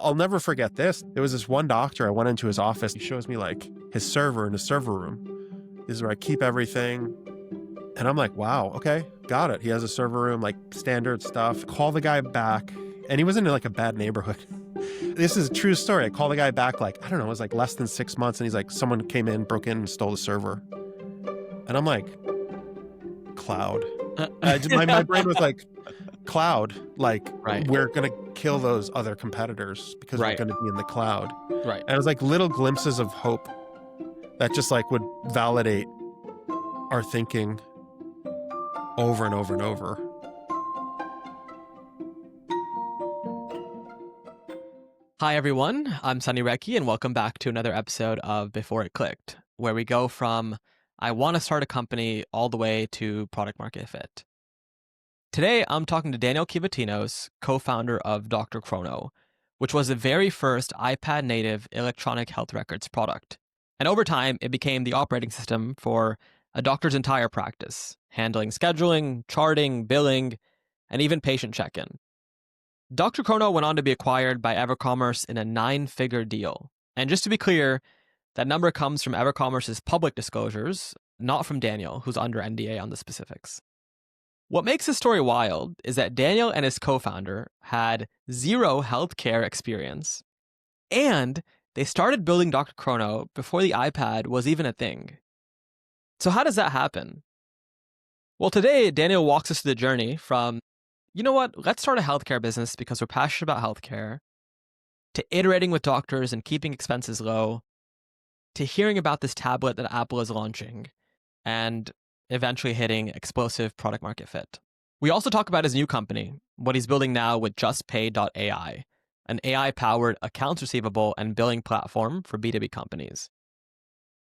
I'll never forget this. There was this one doctor, I went into his office. He shows me like his server in his server room. This is where I keep everything. And I'm like, wow, okay, got it. He has a server room, like standard stuff. Call the guy back. And he was in like a bad neighborhood. This is a true story. I call the guy back like, I don't know, it was like less than 6 months. And he's like, someone came in, broke in and stole the server. And I'm like, cloud. My brain was like, cloud, like Right. we're going to kill those other competitors because Right. we're going to be in the cloud. Right. And it was like little glimpses of hope that just like would validate our thinking over and over and over. Hi, everyone. I'm Sunny Recchi, and welcome back to another episode of Before It Clicked, where we go from I want to start a company all the way to product market fit. Today, I'm talking to Daniel Kivatinos, co-founder of DrChrono, which was the very first iPad-native electronic health records product. And over time, it became the operating system for a doctor's entire practice, handling scheduling, charting, billing, and even patient check-in. DrChrono went on to be acquired by EverCommerce in a 9-figure deal. And just to be clear, that number comes from EverCommerce's public disclosures, not from Daniel, who's under NDA on the specifics. What makes this story wild is that Daniel and his co-founder had zero healthcare experience, and they started building DrChrono before the iPad was even a thing. So how does that happen? Well, today, Daniel walks us through the journey from, you know what, let's start a healthcare business because we're passionate about healthcare, to iterating with doctors and keeping expenses low, to hearing about this tablet that Apple is launching, and eventually hitting explosive product market fit. We also talk about his new company, what he's building now with JustPaid.ai, an AI-powered accounts receivable and billing platform for B2B companies.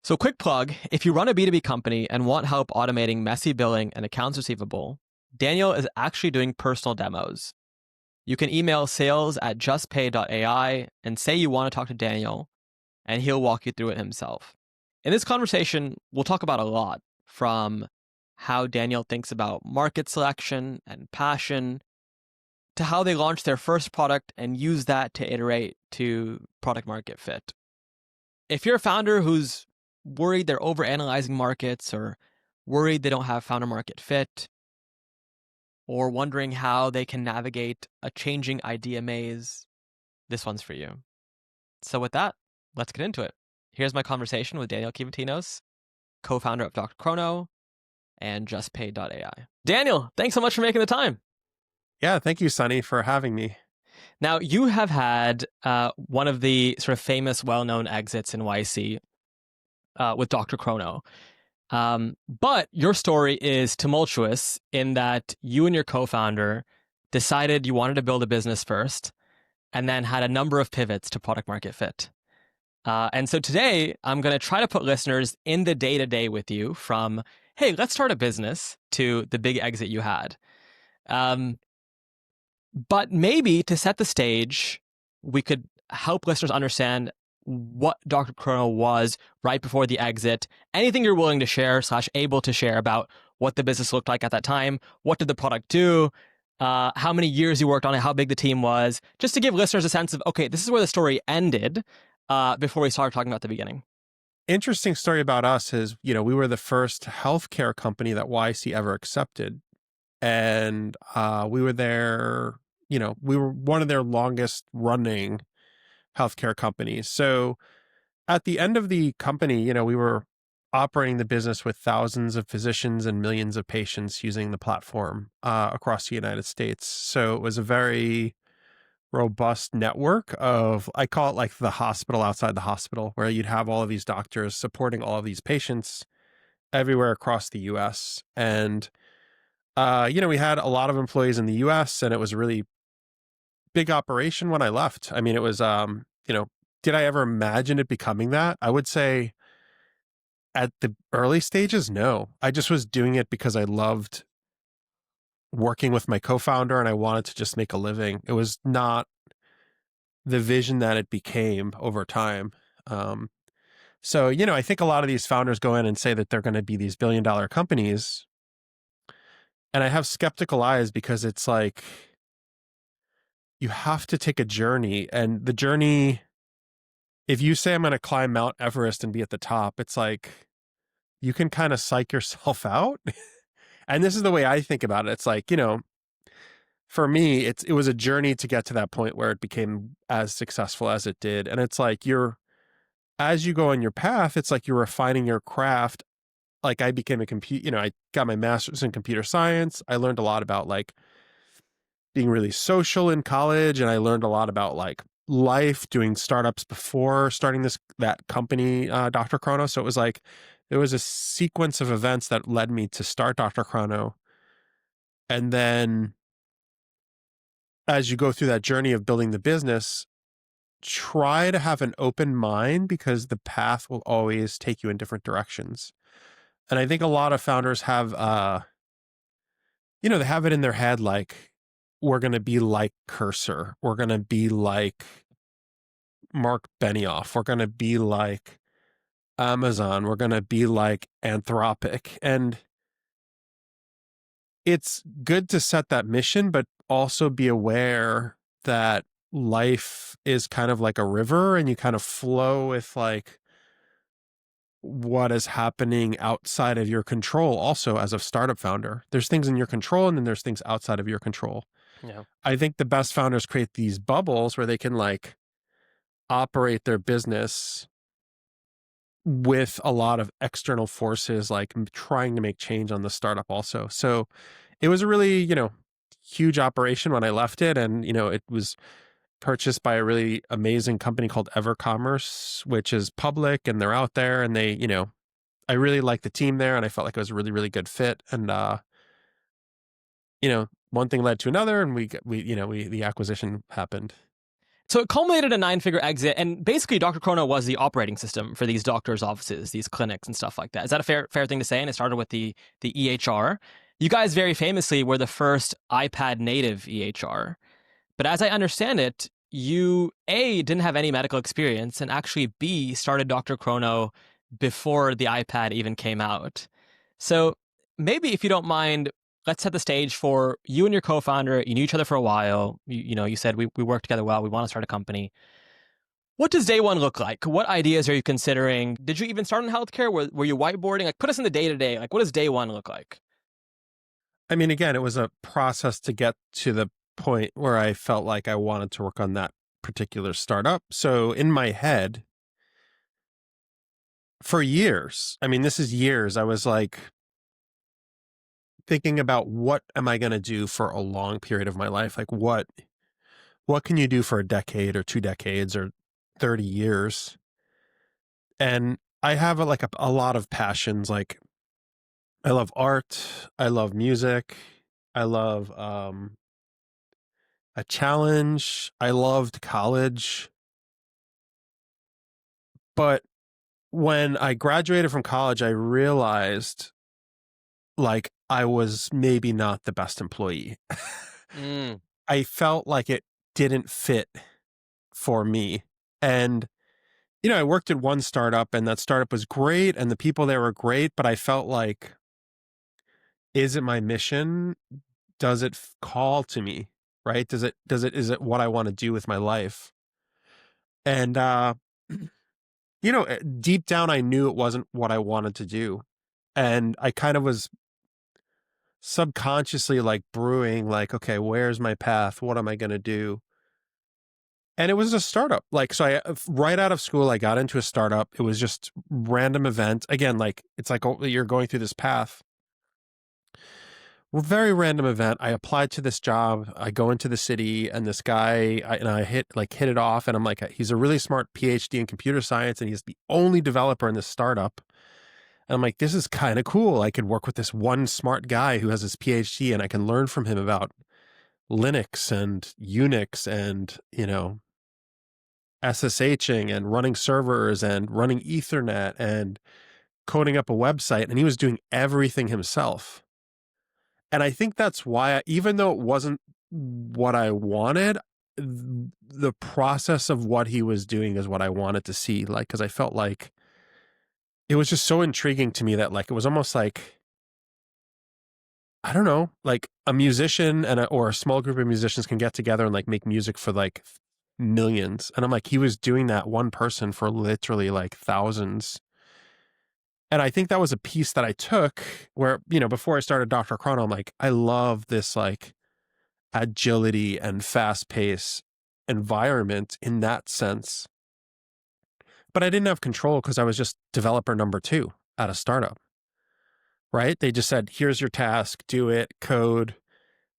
So quick plug, if you run a B2B company and want help automating messy billing and accounts receivable, Daniel is actually doing personal demos. You can email sales@justpaid.ai and say you want to talk to Daniel, and he'll walk you through it himself. In this conversation, we'll talk about a lot, from how Daniel thinks about market selection and passion, to how they launched their first product and use that to iterate to product market fit. If you're a founder who's worried they're overanalyzing markets, or worried they don't have founder market fit, or wondering how they can navigate a changing idea maze, this one's for you. So with that, let's get into it. Here's my conversation with Daniel Kivatinos, co-founder of DrChrono and JustPaid.ai. Daniel, thanks so much for making the time. Yeah, thank you, Sunny, for having me. Now, you have had one of the sort of famous, well-known exits in YC with DrChrono. But your story is tumultuous in that you and your co-founder decided you wanted to build a business first, and then had a number of pivots to product market fit. And so today, I'm going to try to put listeners in the day-to-day with you from, hey, let's start a business, to the big exit you had. But maybe to set the stage, we could help listeners understand what DrChrono was right before the exit. Anything you're willing to share / able to share about what the business looked like at that time. What did the product do? How many years you worked on it? How big the team was? Just to give listeners a sense of, okay, this is where the story ended before we started talking about the beginning. Interesting story about us is, we were the first healthcare company that YC ever accepted. And we were there, we were one of their longest running healthcare companies. So at the end of the company, we were operating the business with thousands of physicians and millions of patients using the platform across the United States. So it was a very robust network of, I call it like the hospital outside the hospital, where you'd have all of these doctors supporting all of these patients everywhere across the US. And, we had a lot of employees in the US, and it was a really big operation when I left. I mean, it was, did I ever imagine it becoming that? I would say at the early stages, no. I just was doing it because I loved working with my co-founder and I wanted to just make a living. It was not the vision that it became over time. So, I think a lot of these founders go in and say that they're going to be these billion-dollar companies. And I have skeptical eyes because it's like, you have to take a journey, and the journey, if you say I'm going to climb Mount Everest and be at the top, it's like you can kind of psych yourself out. And this is the way I think about it. It's like, for me, it was a journey to get to that point where it became as successful as it did. And it's like as you go on your path, it's like you're refining your craft. Like I became I got my master's in computer science. I learned a lot about like being really social in college, and I learned a lot about like life doing startups before starting that company, JustPaid.ai. So it was like there was a sequence of events that led me to start JustPaid.ai. And then as you go through that journey of building the business, try to have an open mind because the path will always take you in different directions. And I think a lot of founders have, they have it in their head like, we're going to be like Cursor. We're going to be like Mark Benioff. We're going to be like Amazon. We're going to be like Anthropic. And it's good to set that mission, but also be aware that life is kind of like a river and you kind of flow with like what is happening outside of your control. Also, as a startup founder, there's things in your control and then there's things outside of your control. Yeah. I think the best founders create these bubbles where they can like operate their business with a lot of external forces, like trying to make change on the startup also. So it was a really, huge operation when I left it. And, it was purchased by a really amazing company called EverCommerce, which is public and they're out there, and they, I really liked the team there and I felt like it was a really, really good fit. And, one thing led to another and the acquisition happened. So it culminated a 9-figure exit, and basically JustPaid.ai was the operating system for these doctors' offices, these clinics and stuff like that. Is that a fair thing to say? And it started with the EHR. You guys very famously were the first iPad native EHR. But as I understand it, you A, didn't have any medical experience, and actually B, started JustPaid.ai before the iPad even came out. So maybe if you don't mind, let's set the stage for you and your co-founder. You knew each other for a while. You said we work together well. We want to start a company. What does day one look like? What ideas are you considering? Did you even start in healthcare? Were you whiteboarding? Like, put us in the day-to-day. Like, what does day one look like? I mean, again, it was a process to get to the point where I felt like I wanted to work on that particular startup. So in my head, for years, I mean, this is years, I was like thinking about what am I going to do for a long period of my life? Like what can you do for a decade or 2 decades or 30 years? And I have a lot of passions. Like I love art. I love music. I love, a challenge. I loved college. But when I graduated from college, I realized like I was maybe not the best employee. Mm. I felt like it didn't fit for me. And, I worked at one startup and that startup was great and the people there were great, but I felt like, is it my mission? Does it call to me? Right? Is it what I want to do with my life? And, deep down, I knew it wasn't what I wanted to do. And I kind of was subconsciously like brewing, like, okay, where's my path? What am I going to do? And it was a startup. Like, so right out of school, I got into a startup. It was just random event. Again, like, it's like, oh, you're going through this path. Very random event. I applied to this job. I go into the city and this guy, I hit it off. And I'm like, he's a really smart PhD in computer science. And he's the only developer in this startup. And I'm like, this is kind of cool. I could work with this one smart guy who has his PhD and I can learn from him about Linux and Unix and, SSHing and running servers and running Ethernet and coding up a website. And he was doing everything himself. And I think that's why, even though it wasn't what I wanted, the process of what he was doing is what I wanted to see. Like, because I felt like it was just so intriguing to me that like, it was almost like I don't know, like a musician or a small group of musicians can get together and like make music for like millions. And I'm like, he was doing that one person for literally like thousands. And I think that was a piece that I took where, before I started JustPaid.ai, I'm like, I love this like agility and fast pace environment in that sense. But I didn't have control because I was just developer number two at a startup, right? They just said, here's your task, do it, code,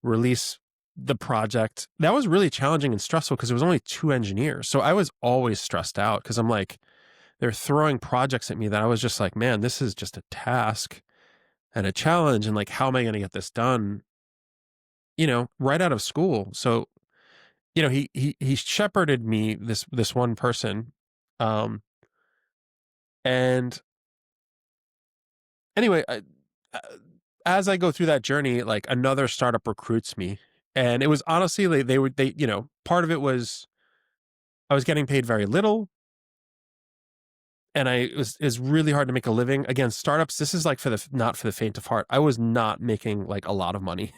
release the project. That was really challenging and stressful because it was only two engineers. So I was always stressed out because I'm like, they're throwing projects at me that I was just like, man, this is just a task and a challenge. And like, how am I going to get this done, right out of school? So, he shepherded me, this one person. And anyway, uh, as I go through that journey, like another startup recruits me. And it was honestly, part of it was I was getting paid very little, and it was really hard to make a living. Again, startups, this is like not for the faint of heart. I was not making like a lot of money.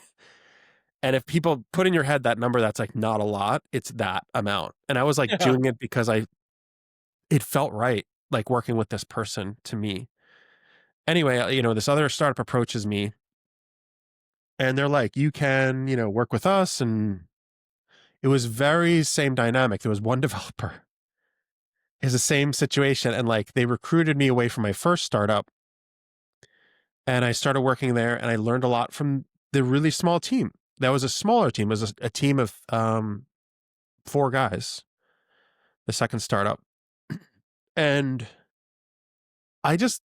And if people put in your head that number that's like not a lot, it's that amount. And I was like Yeah. doing it because it felt right, like working with this person to me. Anyway, this other startup approaches me and they're like, you can, work with us. And it was very same dynamic. There was one developer. It's the same situation. And like they recruited me away from my first startup. And I started working there and I learned a lot from the really small team. That was a smaller team. It was a team of four guys, the second startup. And I just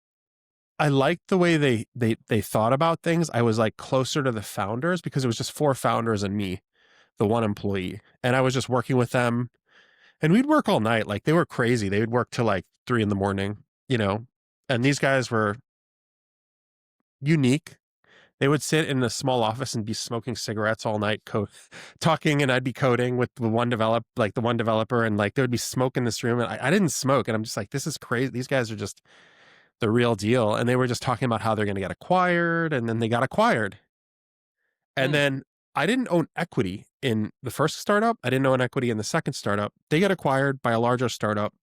I liked the way they thought about things. I was like closer to the founders because it was just four founders and me, the one employee. And I was just working with them. And we'd work all night. Like they were crazy. They would work till like 3 a.m, you know. And these guys were unique. They would sit in a small office and be smoking cigarettes all night, talking, and I'd be coding with the one developer, and like there would be smoke in this room, and I didn't smoke, and I'm just like, this is crazy. These guys are just the real deal, and they were just talking about how they're going to get acquired, and then they got acquired, and Hmm. then I didn't own equity in the first startup. I didn't own equity in the second startup. They get acquired by a larger startup.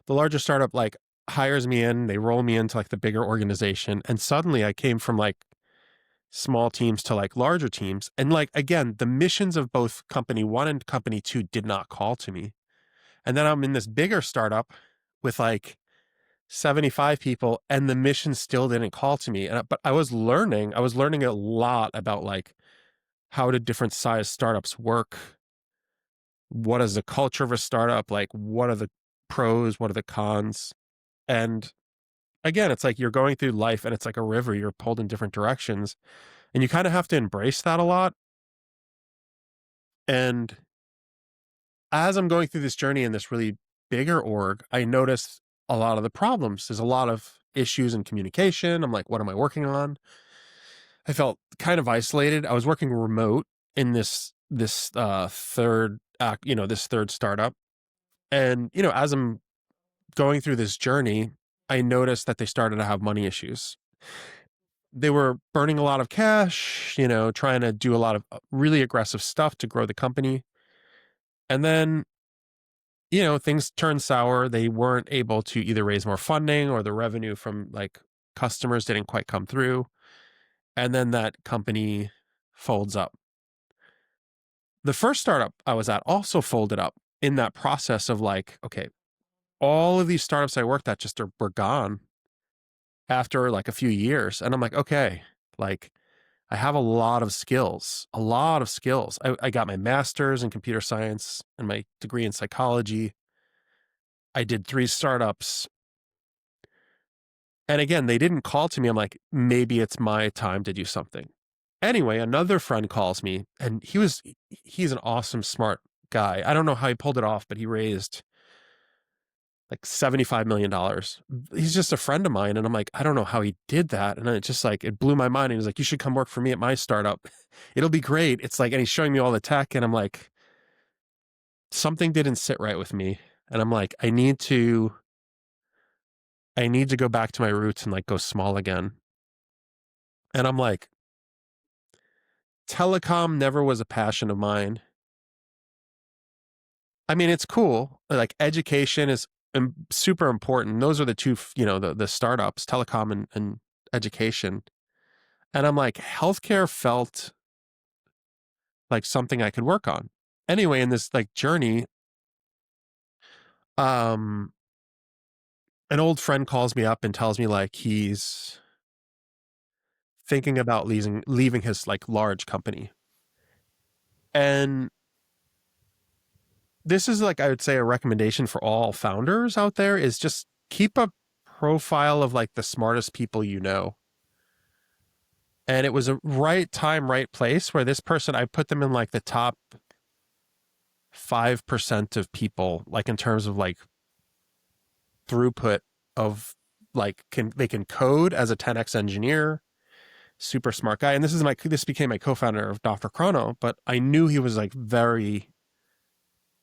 The larger startup like hires me in, they roll me into like the bigger organization, and suddenly I came from like small teams to like larger teams. And like, again, the missions of both company one and company two did not call to me. And then I'm in this bigger startup with like 75 people and the mission still didn't call to me. But I was learning a lot about like, how do different size startups work? What is the culture of a startup? Like, what are the pros? What are the cons? And again, it's like you're going through life and it's like a river, you're pulled in different directions. And you kind of have to embrace that a lot. And as I'm going through this journey in this really bigger org, I noticed a lot of the problems. There's a lot of issues in communication. I'm like, what am I working on? I felt kind of isolated. I was working remote in this third act, this third startup. And, as I'm going through this journey, I noticed that they started to have money issues. They were burning a lot of cash, trying to do a lot of really aggressive stuff to grow the company. And then things turned sour. They weren't able to either raise more funding or the revenue from like customers didn't quite come through. And then that company folds up. The first startup I was at also folded up in that process of like, okay, all of these startups I worked at were gone after like a few years. And I'm like, okay, like I have a lot of skills, a lot of skills. I got my master's in computer science and my degree in psychology. I did 3 startups. And again, they didn't call to me. I'm like, maybe it's my time to do something. Anyway, another friend calls me and he's an awesome, smart guy. I don't know how he pulled it off, but he raised like $75 million. He's just a friend of mine. And I'm like, I don't know how he did that. And it just like, it blew my mind. And he's like, you should come work for me at my startup. It'll be great. It's like, and he's showing me all the tech. And I'm like, something didn't sit right with me. And I'm like, I need to go back to my roots and like go small again. And I'm like, telecom never was a passion of mine. I mean, it's cool. Like education is super important. Those are the two, the startups, telecom and education. And I'm like, healthcare felt like something I could work on. Anyway, in this like journey, um, an old friend calls me up and tells me like he's thinking about leaving his like large company. And this is like I would say a recommendation for all founders out there is just keep a profile of like the smartest people you know. And it was a right time, right place where this person, I put them in like the top 5% of people, like in terms of like throughput of like they can code as a 10x engineer, super smart guy. And this became my co-founder of JustPaid.ai, but I knew he was like very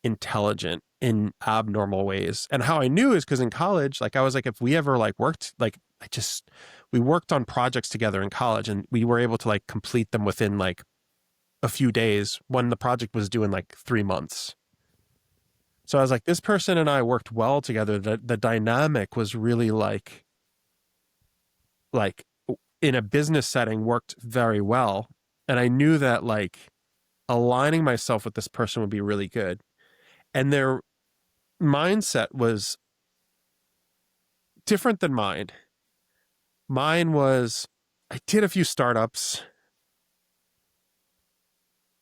intelligent in abnormal ways. And how I knew is because in college, like I was like, if we ever like worked, like we worked on projects together in college and we were able to like complete them within like a few days when the project was due in like 3 months. So I was like, this person and I worked well together. The dynamic was really like in a business setting worked very well. And I knew that like aligning myself with this person would be really good. And their mindset was different than mine. Mine was, I did a few startups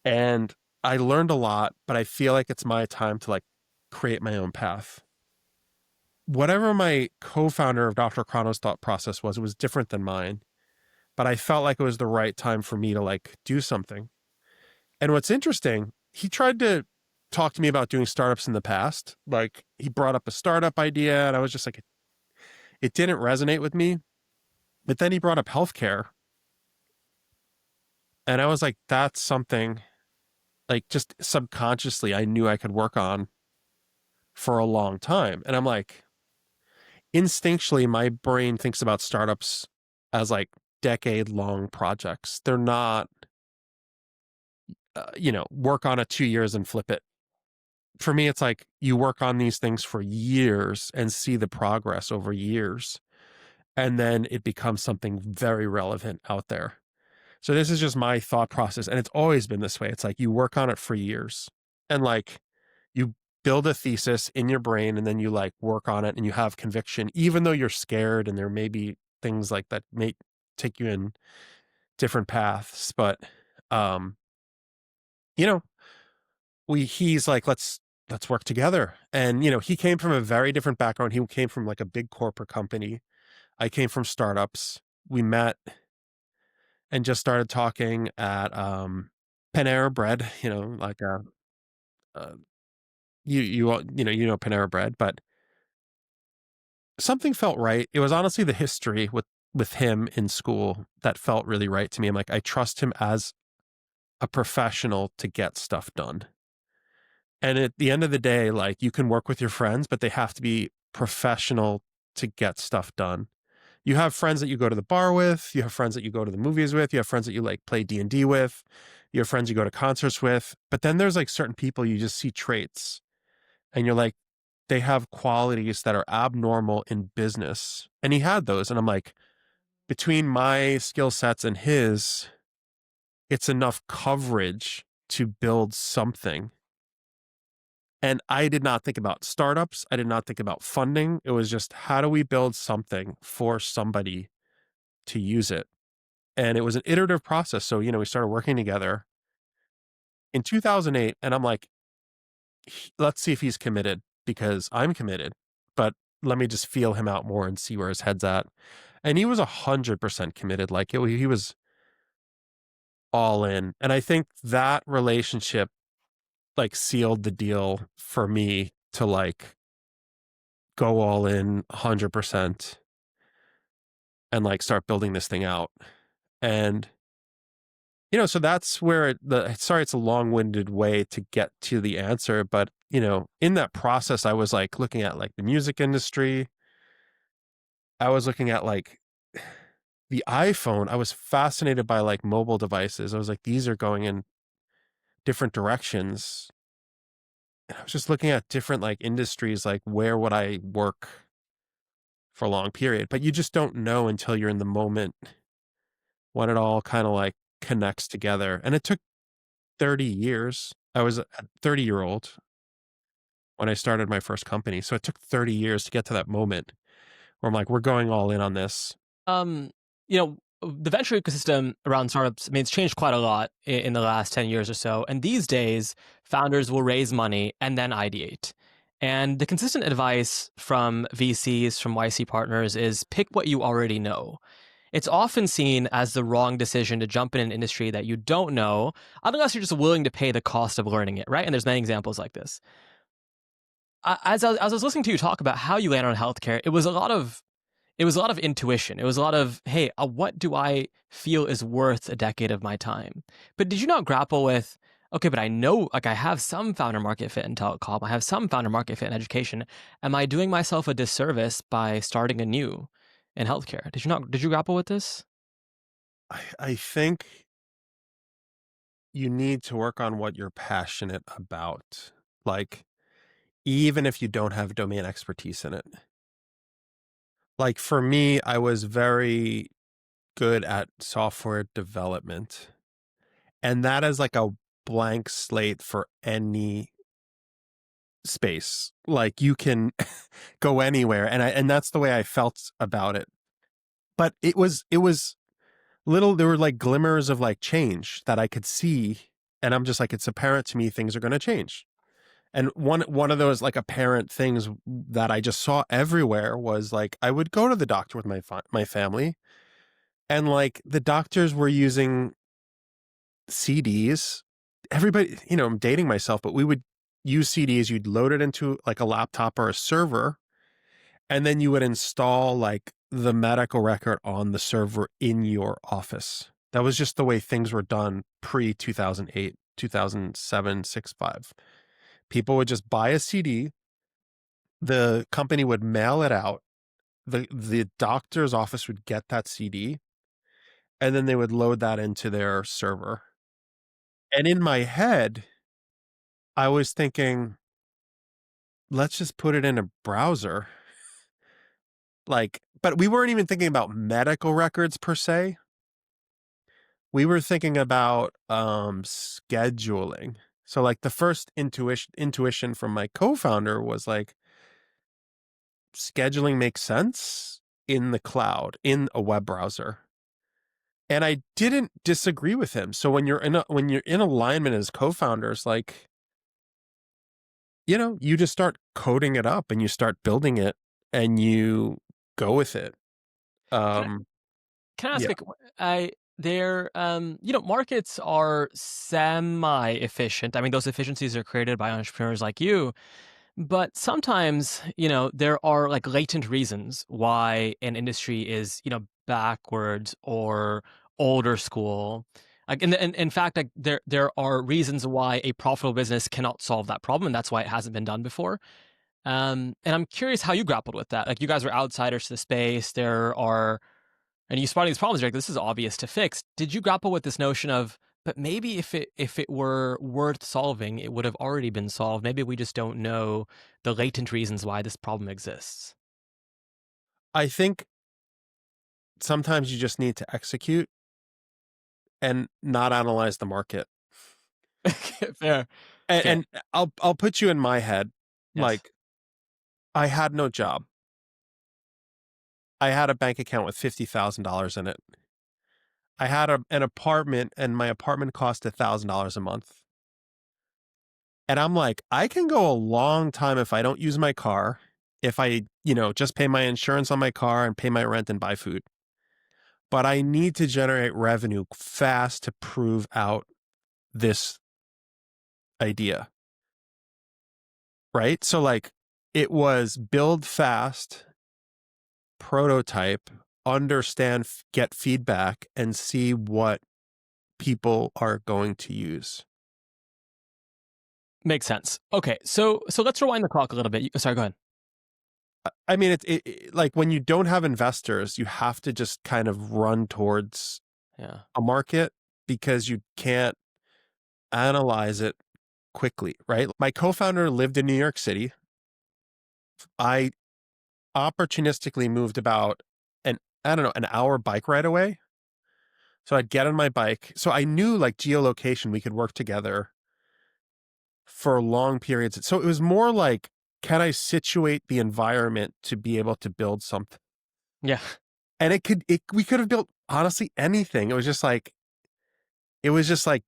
and I learned a lot, but I feel like it's my time to like create my own path. Whatever my co-founder of JustPaid.ai's thought process was, it was different than mine, but I felt like it was the right time for me to like do something. And what's interesting, he tried to talk to me about doing startups in the past. Like he brought up a startup idea and I was just like, it didn't resonate with me. But then he brought up healthcare. And I was like, that's something like just subconsciously I knew I could work on for a long time. And I'm like, instinctually, my brain thinks about startups as like decade long projects. They're not, work on it 2 years and flip it. For me, it's like you work on these things for years and see the progress over years. And then it becomes something very relevant out there. So this is just my thought process. And it's always been this way. It's like you work on it for years and like you build a thesis in your brain and then you like work on it and you have conviction, even though you're scared and there may be things like that may take you in different paths. But, um, you know, he's like, let's work together. And, he came from a very different background. He came from like a big corporate company. I came from startups. We met and just started talking at Panera Bread, like uh Panera Bread, but something felt right. It was honestly the history with him in school that felt really right to me. I'm like, I trust him as a professional to get stuff done. And at the end of the day, like you can work with your friends, but they have to be professional to get stuff done. You have friends that you go to the bar with, you have friends that you go to the movies with, you have friends that you like play D&D with, you have friends you go to concerts with, but then there's like certain people you just see traits and you're like, they have qualities that are abnormal in business. And he had those. And I'm like, between my skill sets and his, it's enough coverage to build something. And I did not think about startups. I did not think about funding. It was just, how do we build something for somebody to use it? And it was an iterative process. So, we started working together in 2008 and I'm like, let's see if he's committed because I'm committed, but let me just feel him out more and see where his head's at. And he was 100% committed. Like he was all in. And I think that relationship like sealed the deal for me to like go all in 100% and like start building this thing out. And so that's where sorry, it's a long-winded way to get to the answer, but in that process, I was like looking at like the music industry. I was looking at like the iPhone, I was fascinated by like mobile devices. I was like, these are going in different directions. And I was just looking at different like industries, like where would I work for a long period? But you just don't know until you're in the moment when it all kind of like connects together. And it took 30 years. I was a 30-year-old when I started my first company. So it took 30 years to get to that moment where I'm like, we're going all in on this. Um, you know, the venture ecosystem around startups, I mean, it's changed quite a lot in the last 10 years or so. And these days, founders will raise money and then ideate. And the consistent advice from VCs, from YC partners, is pick what you already know. It's often seen as the wrong decision to jump in an industry that you don't know, unless you're just willing to pay the cost of learning it, right? And there's many examples like this. As I was listening to you talk about how you landed on healthcare, it was a lot of intuition. It was a lot of, hey, what do I feel is worth a decade of my time? But did you not grapple with, okay, but I know, like, I have some founder market fit in telecom, I have some founder market fit in education. Am I doing myself a disservice by starting anew in healthcare? Did you grapple with this? I think you need to work on what you're passionate about. Like, even if you don't have domain expertise in it. Like for me, I was very good at software development. And that is like a blank slate for any space. Like you can go anywhere. And that's the way I felt about it. But it was little, there were like glimmers of like change that I could see. And I'm just like, it's apparent to me things are going to change. And one of those like apparent things that I just saw everywhere was like I would go to the doctor with my family, and like the doctors were using CDs. Everybody, I'm dating myself, but we would use CDs. You'd load it into like a laptop or a server, and then you would install like the medical record on the server in your office. That was just the way things were done pre 2008, 2007, 6, 5. People would just buy a CD, the company would mail it out, the doctor's office would get that CD, and then they would load that into their server. And in my head, I was thinking, let's just put it in a browser. Like, but we weren't even thinking about medical records per se. We were thinking about scheduling. So like the first intuition from my co-founder was like, scheduling makes sense in the cloud, in a web browser. And I didn't disagree with him. So when you're in alignment as co-founders, like, you just start coding it up and you start building it and you go with it. Can I, Um, can I ask, yeah, like, markets are semi-efficient. I mean, those efficiencies are created by entrepreneurs like you. But sometimes, there are like latent reasons why an industry is, backwards or older school. Like in fact, like there are reasons why a profitable business cannot solve that problem, and that's why it hasn't been done before. And I'm curious how you grappled with that. Like you guys were outsiders to the space. And you spotted these problems. You're like, this is obvious to fix. Did you grapple with this notion of, but maybe if it were worth solving, it would have already been solved. Maybe we just don't know the latent reasons why this problem exists. I think sometimes you just need to execute and not analyze the market. Fair. And, Okay. and I'll put you in my head. Yes. Like I had no job. I had a bank account with $50,000 in it. I had an apartment, and my apartment cost $1,000 a month. And I'm like, I can go a long time if I don't use my car, if I, just pay my insurance on my car and pay my rent and buy food. But I need to generate revenue fast to prove out this idea. Right. So, like, it was build fast, prototype, understand, get feedback, and see what people are going to use. Makes sense. Okay. So let's rewind the clock a little bit. Sorry, go ahead. I mean, like when you don't have investors, you have to just kind of run towards Yeah. a market because you can't analyze it quickly, right? My co-founder lived in New York City. I opportunistically moved about I don't know, an hour bike ride away. So I'd get on my bike. So I knew like geolocation, we could work together for long periods. So it was more like, can I situate the environment to be able to build something? Yeah. And we could have built honestly anything. It was just like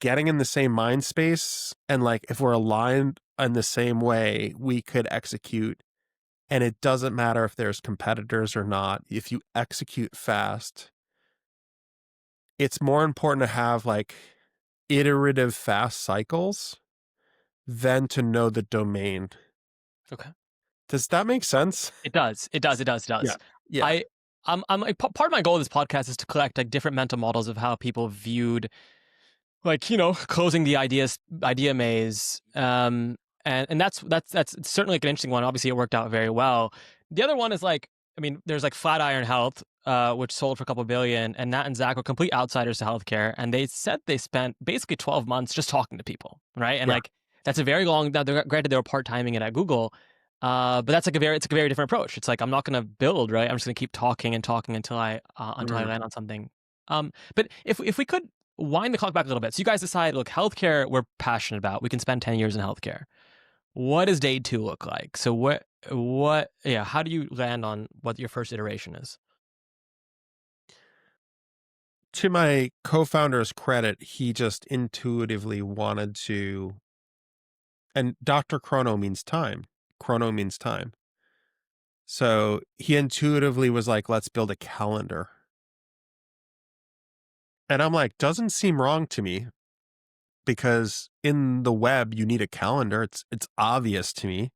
getting in the same mind space. And like, if we're aligned in the same way, we could execute. And it doesn't matter if there's competitors or not. If you execute fast, it's more important to have like iterative fast cycles than to know the domain. Okay. Does that make sense? It does. It does. It does. It Yeah. does. Yeah. I I'm like, part of my goal of this podcast is to collect like different mental models of how people viewed, like, closing the idea maze. And that's certainly like an interesting one. Obviously, it worked out very well. The other one is like, I mean, there's like Flatiron Health, which sold for a couple billion, and Nat and Zach were complete outsiders to healthcare, and they said they spent basically 12 months just talking to people, right? And Yeah. like, that's a very long. Now, granted, they were part timing it at Google, but that's like it's like a very different approach. It's like, I'm not going to build, right? I'm just going to keep talking and talking until I Mm. land on something. But if we could wind the clock back a little bit, so you guys decide, look, healthcare we're passionate about. We can spend 10 years in healthcare. What does day two look like? So yeah, how do you land on what your first iteration is? To my co-founder's credit, he just intuitively wanted to, and JustPaid.chrono means time. Chrono means time. So he intuitively was like, let's build a calendar. And I'm like, doesn't seem wrong to me because in the web, you need a calendar. It's obvious to me.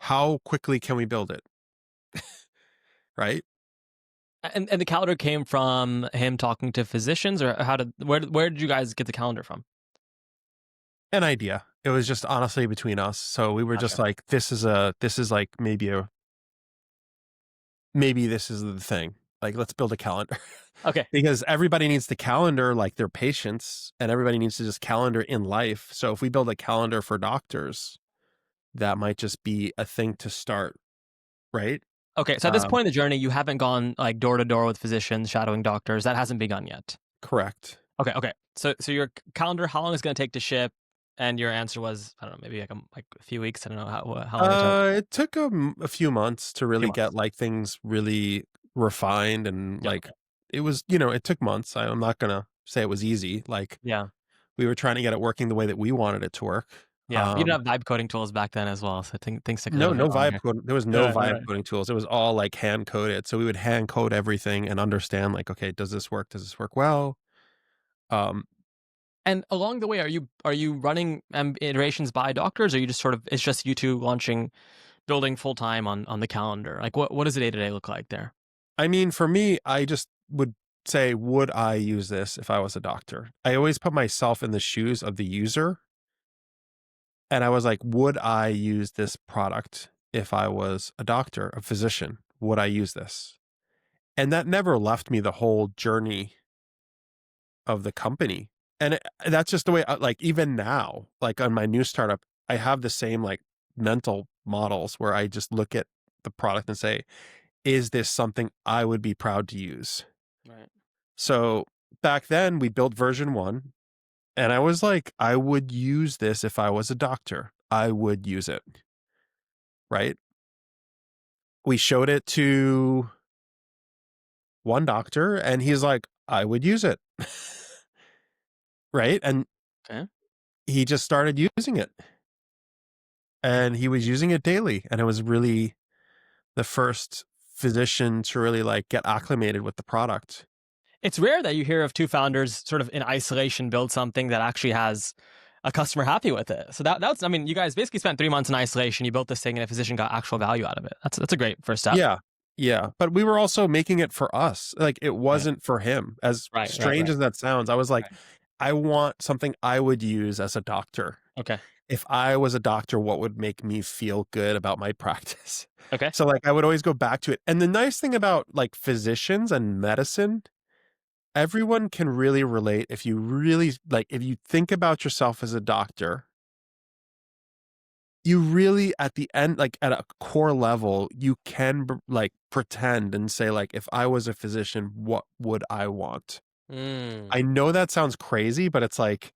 How quickly can we build it? Right? And the calendar came from him talking to physicians, or where did you guys get the calendar from? An idea. It was just honestly between us. So we were just Gotcha. like, this is like maybe this is the thing. Like, let's build a calendar Okay. because everybody needs the calendar, like their patients, and everybody needs to just calendar in life. So if we build a calendar for doctors, that might just be a thing to start, right? Okay. So at this Um, point in the journey, you haven't gone like door to door with physicians, shadowing doctors. That hasn't begun yet. correct. Okay. Okay. So your calendar, how long is it going to take to ship? And your answer was, I don't know, maybe like a few weeks. I don't know how long it took. It took a few months to A few really get months. like things really refined and Yeah. like Okay. it was, it took months. I'm not gonna say it was easy. Like Yeah. we were trying to get it working the way that we wanted it to work. Yeah. You didn't have vibe coding tools back then as well, so I think things took a No, little bit no vibe longer. code. There was no Right. vibe Right. coding tools. It was all like hand coded. So we would hand code everything and understand like, okay, does this work? Does this work well? Um, And along the way, are you running iterations by doctors, or you just sort of, it's just you two launching, building full time on the calendar? Like, what does the day to day look like there? I mean, for me, I just would say, would I use this if I was a doctor? I always put myself in the shoes of the user. And I was like, would I use this product if I was a doctor, a physician? Would I use this? And that never left me the whole journey of the company. And that's just the way, like, even now, like on my new startup, I have the same like mental models where I just look at the product and say, is this something I would be proud to use? Right. So back then, we built version one, and I was like, I would use this if I was a doctor. I would use it. Right. We showed it to one doctor, and he's like, I would use it. Right. And Okay. he just started using it. And he was using it daily. And it was really the first physician to really like get acclimated with the product. It's rare that you hear of two founders sort of in isolation build something that actually has a customer happy with it. So that's, I mean, you guys basically spent 3 months in isolation. You built this thing, and a physician got actual value out of it. That's a great first step. Yeah. Yeah. But we were also making it for us. Like it Right. wasn't for him. As Right. Right. strange Right. as that sounds, I was like, Right. I want something I would use as a doctor. Okay. If I was a doctor, what would make me feel good about my practice? Okay. So like I would always go back to it. And the nice thing about like physicians and medicine, everyone can really relate if you really like if you think about yourself as a doctor, you really at the end like at a core level, you can like pretend and say like if I was a physician, what would I want? Mm. I know that sounds crazy, but it's like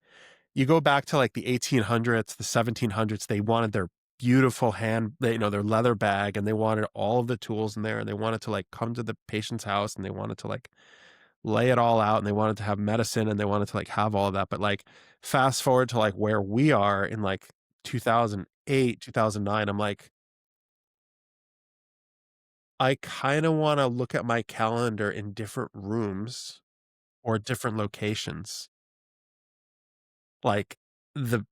you go back to like the 1800s, the 1700s, they wanted their beautiful their leather bag, and they wanted all of the tools in there, and they wanted to like come to the patient's house, and they wanted to like lay it all out, and they wanted to have medicine, and they wanted to like have all of that. But like fast forward to like where we are in like 2008, 2009, I'm like, I kind of want to look at my calendar in different rooms or different locations. Like the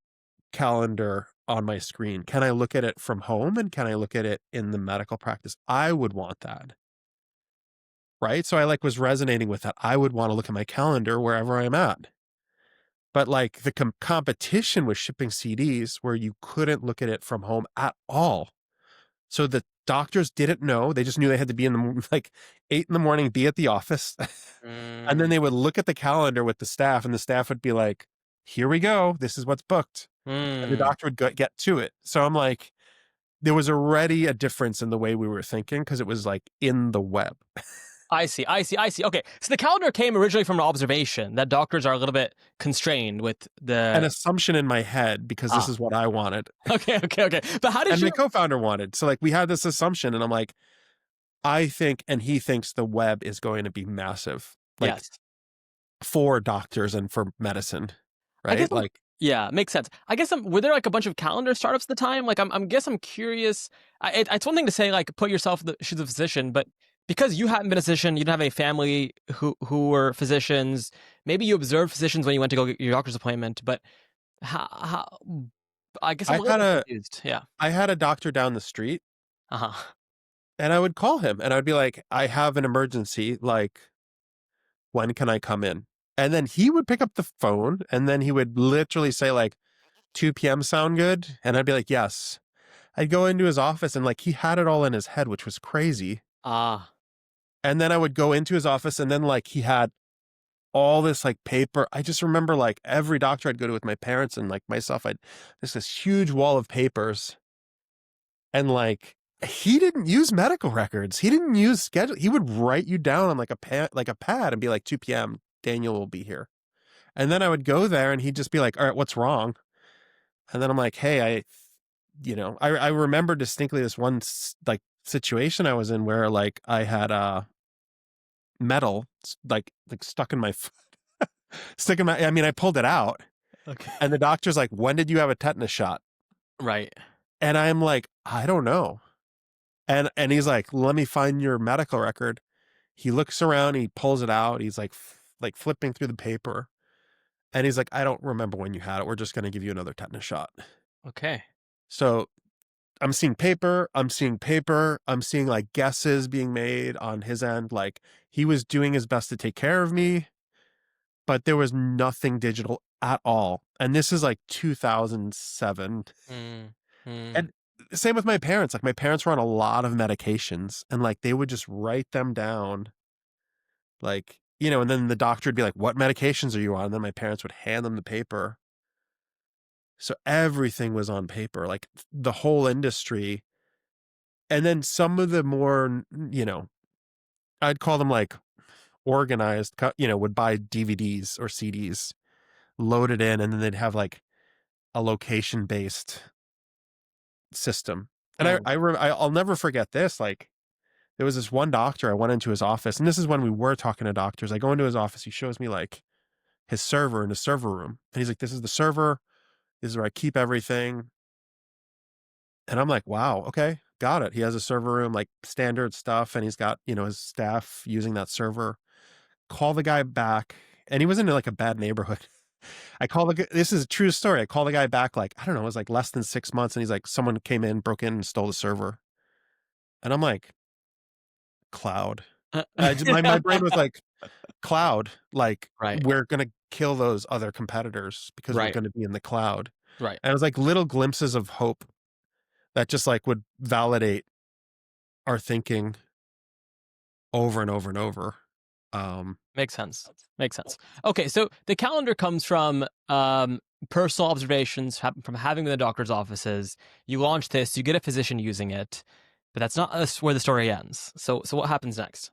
calendar on my screen. Can I look at it from home and can I look at it in the medical practice? I would want that. Right. So I like was resonating with that. I would want to look at my calendar wherever I'm at. But like the competition was shipping CDs where you couldn't look at it from home at all. So the doctors didn't know. They just knew they had to be in the like 8 in the morning, be at the office. And then Mm. they would look at the calendar with the staff, and the staff would be like, here we go. This is what's booked. And the Mm. doctor would get to it. So I'm like, there was already a difference in the way we were thinking because it was like in the web. I see. I see. I see. Okay. So the calendar came originally from an observation that doctors are a little bit constrained with An the. assumption in my head because this Ah. is what I wanted Okay. Okay. Okay. But how did and my you? co-founder wanted. So like we had this assumption, and I'm like, I think and he thinks the web is going to be massive, like Yes. for doctors and for medicine, I guess right? Like yeah, makes sense. I guess were there like a bunch of calendar startups at the time? Like I'm curious. It's one thing to say like put yourself in the shoes of a physician, but because you hadn't been a physician, you didn't have any family who were physicians. Maybe you observed physicians when you went to go get your doctor's appointment, but how I guess I'm I a little had bit a confused. Yeah. I had a doctor down the street, Uh-huh. and I would call him and I'd be like, I have an emergency, like when can I come in? And then he would pick up the phone and then he would literally say like 2 p.m. sound good? And I'd be like, yes. I'd go into his office and like he had it all in his head, which was crazy. Ah, And then I would go into his office and then like he had all this like paper. I just remember like every doctor I'd go to with my parents and like myself, there's this huge wall of papers. And like he didn't use medical records. He didn't use schedule. He would write you down on like a pad and be like 2 p.m. Daniel will be here. And then I would go there and he'd just be like, all right, what's wrong? And then I'm like, hey, I remember distinctly this one like situation I was in where like I had metal like stuck in my stick in my, I mean, I pulled it out okay. and the doctor's like, when did you have a tetanus shot? Right. And I'm like, I don't know. And he's like, let me find your medical record. He looks around, he pulls it out. He's like, like flipping through the paper. And he's like, I don't remember when you had it. We're just going to give you another tetanus shot. Okay. So I'm seeing paper. I'm seeing paper. I'm seeing like guesses being made on his end. Like he was doing his best to take care of me, but there was nothing digital at all. And this is like 2007. Mm, mm. And same with my parents. Like my parents were on a lot of medications and like they would just write them down. Like, and then the doctor would be like, what medications are you on? And then my parents would hand them the paper. So everything was on paper, like the whole industry. And then some of the more, I'd call them like organized, would buy DVDs or CDs, load it in, and then they'd have like a location based system. And Mm. I'll never forget this. Like there was this one doctor, I went into his office, and this is when we were talking to doctors. I go into his office, he shows me like his server in his server room. And he's like, this is the server. This is where I keep everything. And I'm like, wow, okay, got it. He has a server room, like standard stuff, and he's got, his staff using that server. Call the guy back, and he was in like a bad neighborhood. This is a true story. I call the guy back, like, I don't know, it was like less than 6 months, and he's like, someone came in, broke in, and stole the server. And I'm like, cloud. My brain was like, cloud, like, Right. we're gonna kill those other competitors because we're Right. gonna be in the cloud. Right. And it was like little glimpses of hope that just like would validate our thinking over and over and over. Makes sense. Makes sense. Okay, so the calendar comes from personal observations from having in the doctor's offices. You launch this, you get a physician using it, but that's not where the story ends. So what happens next?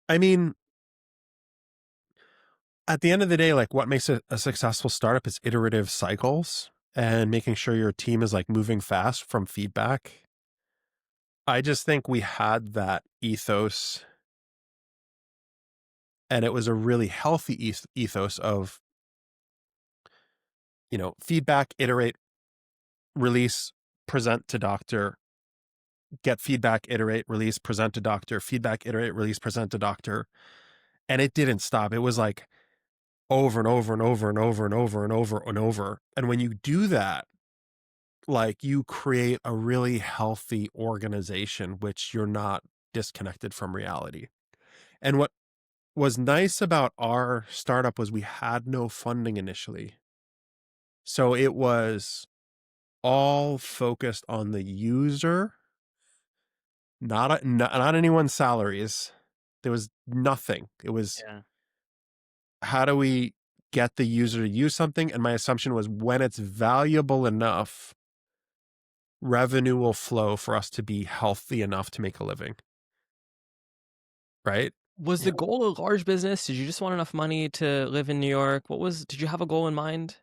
I mean, at the end of the day, like what makes a successful startup is iterative cycles and making sure your team is like moving fast from feedback. I just think we had that ethos, and it was a really healthy ethos of, feedback, iterate, release, present to doctor, get feedback, iterate, release, present to doctor, feedback, iterate, release, present to doctor. And it didn't stop. It was like over and over and over and over and over and over and over. And when you do that, like you create a really healthy organization, which you're not disconnected from reality. And what was nice about our startup was we had no funding initially. So it was all focused on the user, not anyone's salaries. There was nothing. It was, Yeah. how do we get the user to use something? And my assumption was when it's valuable enough, revenue will flow for us to be healthy enough to make a living. Right? Was the goal a large business? Did you just want enough money to live in New York? Did you have a goal in mind?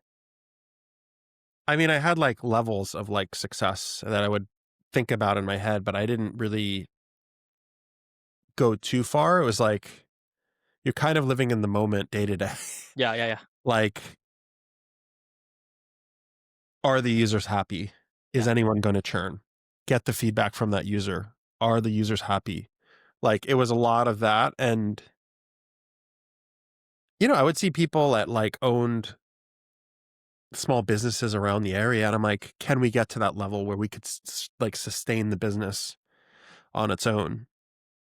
I mean, I had like levels of like success that I would think about in my head, but I didn't really go too far. It was like you're kind of living in the moment day to day. Yeah. Like, are the users happy? Is Yeah. anyone going to churn? Get the feedback from that user. Are the users happy? Like, it was a lot of that. And, I would see people that like owned small businesses around the area. And I'm like, can we get to that level where we could like sustain the business on its own?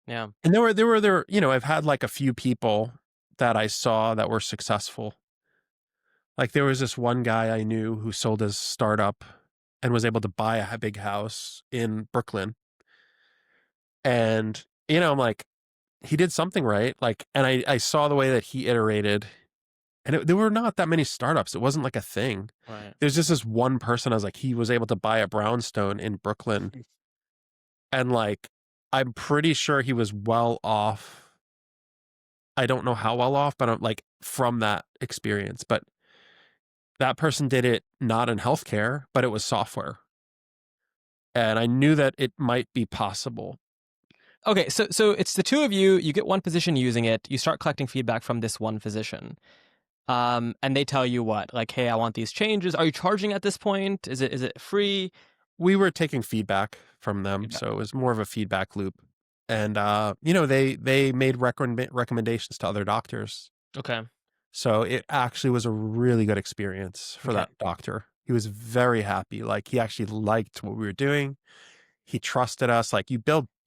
Yeah. And I've had like a few people that I saw that were successful. Like there was this one guy I knew who sold his startup and was able to buy a big house in Brooklyn. And, I'm like, he did something right. Like, and I saw the way that he iterated, and there were not that many startups. It wasn't like a thing. Right. There's just this one person. I was like, he was able to buy a brownstone in Brooklyn. And like, I'm pretty sure he was well off. I don't know how well off, but I'm like from that experience. But that person did it not in healthcare, but it was software. And I knew that it might be possible. Okay, so it's the two of you. You get one physician using it. You start collecting feedback from this one physician, and they tell you what, like, hey, I want these changes. Are you charging at this point? Is it free? We were taking feedback from them, Feedback. so it was more of a feedback loop. And they made recommendations to other doctors. Okay. So it actually was a really good experience for Okay. that doctor. He was very happy. Like he actually liked what we were doing. He trusted us. Like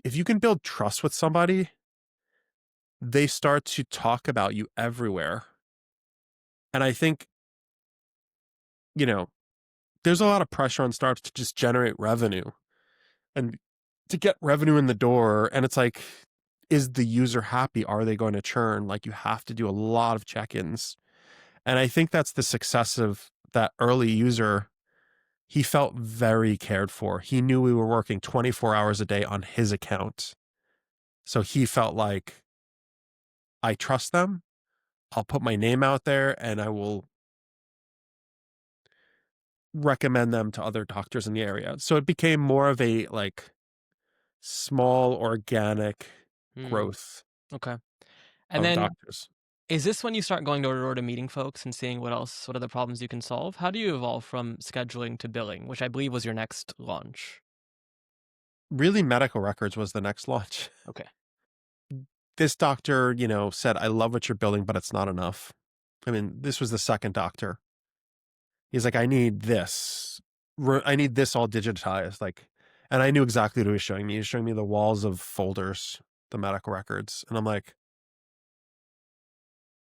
if you can build trust with somebody, they start to talk about you everywhere. And I think, there's a lot of pressure on startups to just generate revenue and to get revenue in the door. And it's like, is the user happy? Are they going to churn? Like you have to do a lot of check-ins. And I think that's the success of that early user. He felt very cared for. He knew we were working 24 hours a day on his account. So he felt like, I trust them. I'll put my name out there and I will recommend them to other doctors in the area. So it became more of a like small organic Hmm. growth Okay. And of then doctors. is this when you start going door to door to meeting folks and seeing what are the problems you can solve? How do you evolve from scheduling to billing, which I believe was your next launch? Really, medical records was the next launch. Okay. This doctor, said, I love what you're building, but it's not enough. I mean, this was the second doctor. He's like, I need this. I need this all digitized. Like, and I knew exactly what he was showing me. He was showing me the walls of folders, the medical records. And I'm like,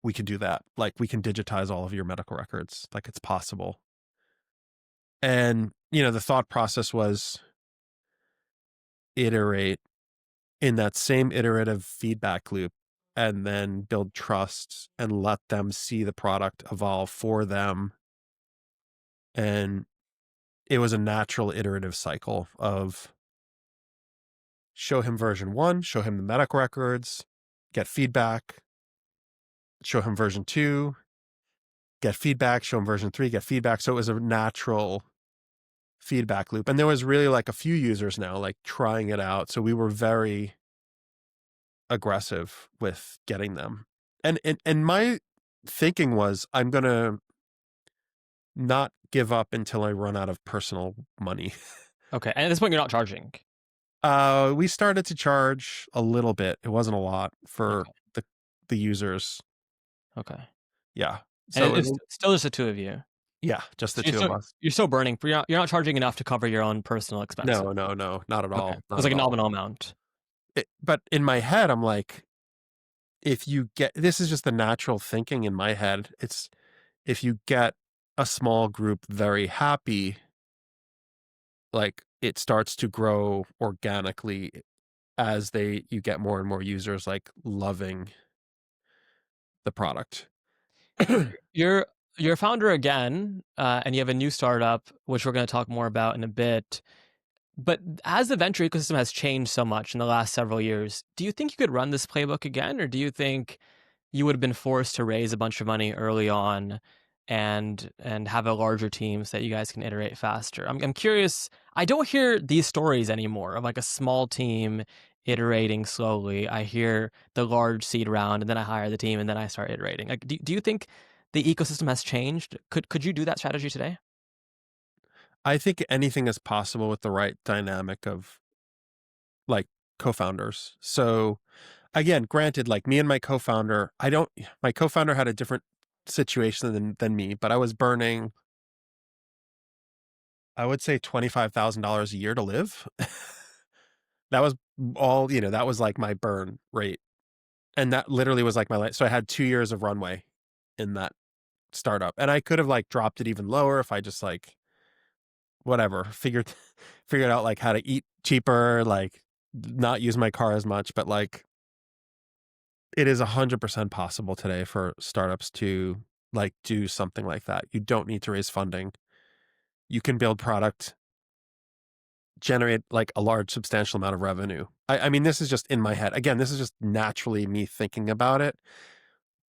we can do that. Like, we can digitize all of your medical records. Like, it's possible. And, the thought process was, iterate in that same iterative feedback loop and then build trust and let them see the product evolve for them. And it was a natural iterative cycle of show him version 1, show him the medical records, get feedback, show him version 2, get feedback, show him version 3, get feedback. So it was a natural feedback loop. And there was really like a few users now like trying it out. So we were very aggressive with getting them. And my thinking was I'm going to not give up until I run out of personal money. Okay. And at this point, you're not charging. We started to charge a little bit. It wasn't a lot for Okay. the users. Okay. Yeah. And So it's still just the two of you. yeah, just the So two of us. you're still burning. You're not charging enough to cover your own personal expenses. No, not at Okay. all. It's Not like at a all. nominal amount. But in my head, I'm like, if you get, this is just the natural thinking in my head. It's if you get a small group very happy, like it starts to grow organically as you get more and more users like loving the product. You're a founder again, and you have a new startup, which we're going to talk more about in a bit. But as the venture ecosystem has changed so much in the last several years, do you think you could run this playbook again, or do you think you would have been forced to raise a bunch of money early on and have a larger team so that you guys can iterate faster? I'm curious. I don't hear these stories anymore of like a small team iterating slowly. I hear the large seed round, and then I hire the team, and then I start iterating. Like, do you think the ecosystem has changed? Could you do that strategy today? I think anything is possible with the right dynamic of like co-founders. So again, granted, like me and my co-founder, my co-founder had a different situation than me, but I was burning, I would say $25,000 a year to live. That was all, that was like my burn rate. And that literally was like my life. So I had 2 years of runway in that startup. And I could have like dropped it even lower if I just like whatever, figured out like how to eat cheaper, like not use my car as much, but like it is 100% possible today for startups to like do something like that. You don't need to raise funding. You can build product, generate like a large substantial amount of revenue. I mean, this is just in my head. Again, this is just naturally me thinking about it.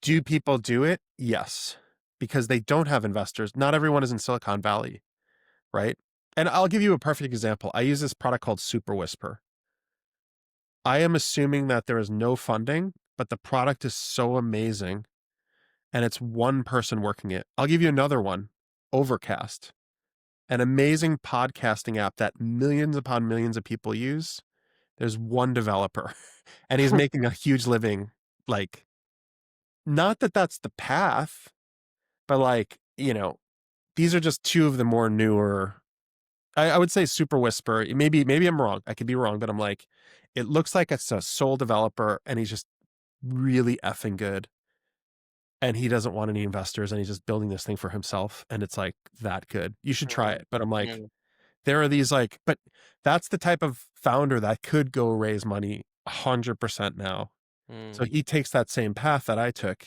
Do people do it? Yes, because they don't have investors. Not everyone is in Silicon Valley, right? And I'll give you a perfect example. I use this product called Super Whisper. I am assuming that there is no funding, but the product is so amazing and it's one person working it. I'll give you another one, Overcast, an amazing podcasting app that millions upon millions of people use. There's one developer and he's making a huge living. Like, not that that's the path, but like, these are just two of the more newer. I would say Super Whisper. Maybe I'm wrong. I could be wrong, but I'm like, it looks like it's a sole developer and he's just really effing good. And he doesn't want any investors and he's just building this thing for himself. And it's like that good. You should try it. But I'm like, Mm. there are these like, but that's the type of founder that could go raise money 100% now. So Mm. he takes that same path that I took.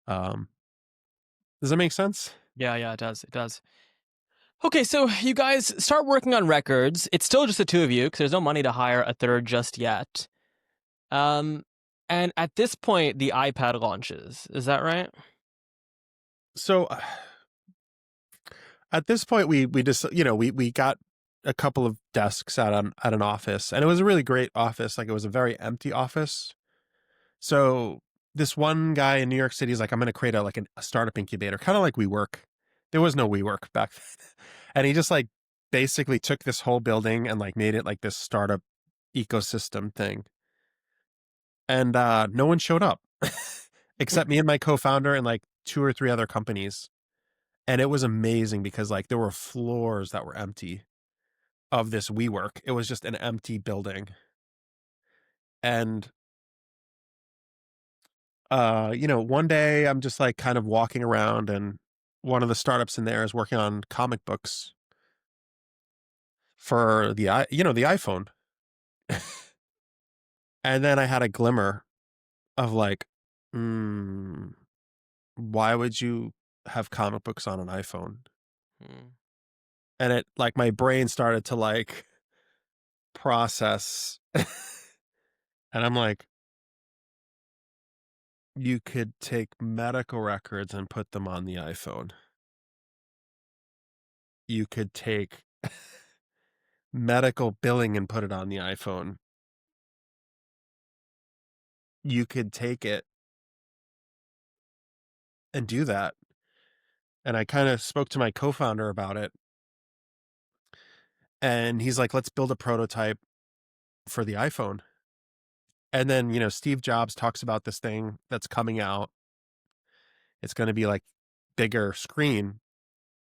Um, does that make sense? Yeah, it does. It does. Okay, so you guys start working on records. It's still just the two of you because there's no money to hire a third just yet. Um, and at this point, the iPad launches. Is that right? So at this point, we just, we got a couple of desks at an office and it was a really great office. Like it was a very empty office. So this one guy in New York City is like, I'm going to create a startup incubator, kind of like WeWork. There was no WeWork back then. And he just like basically took this whole building and like made it like this startup ecosystem thing. And no one showed up except me and my co-founder and like two or three other companies. And it was amazing because like there were floors that were empty of this WeWork. It was just an empty building. And one day I'm just like kind of walking around and one of the startups in there is working on comic books for the iPhone. And then I had a glimmer of like, mm, why would you have comic books on an iPhone? Mm. And it like my brain started to like process. And I'm like, you could take medical records and put them on the iPhone. You could take medical billing and put it on the iPhone. You could take it and do that. And I kind of spoke to my co-founder about it. And he's like, let's build a prototype for the iPhone. And then, Steve Jobs talks about this thing that's coming out. It's going to be like bigger screen.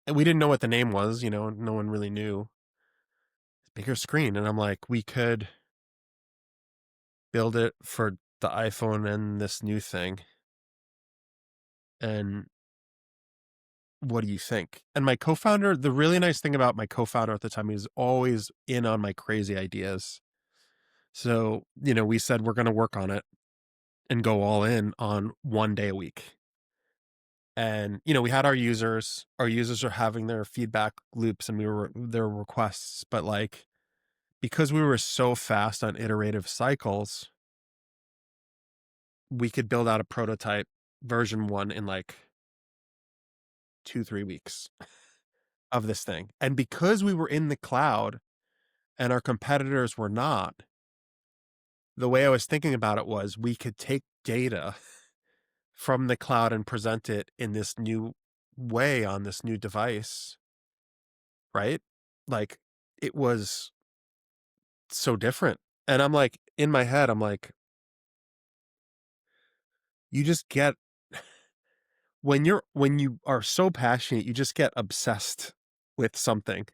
And we didn't know what the name was, no one really knew. Bigger screen. And I'm like, we could build it for the iPhone and this new thing. And what do you think? And my co-founder, the really nice thing about my co-founder at the time, he was always in on my crazy ideas. So, we said we're going to work on it and go all in on 1 day a week. And, we had our users are having their feedback loops and their requests, but like, because we were so fast on iterative cycles, we could build out a prototype version 1 in like 2-3 weeks of this thing. And because we were in the cloud and our competitors were not, the way I was thinking about it was we could take data from the cloud and present it in this new way on this new device, right? Like, it was so different. And I'm like, in my head, I'm like, you just get when you are so passionate, you just get obsessed with something.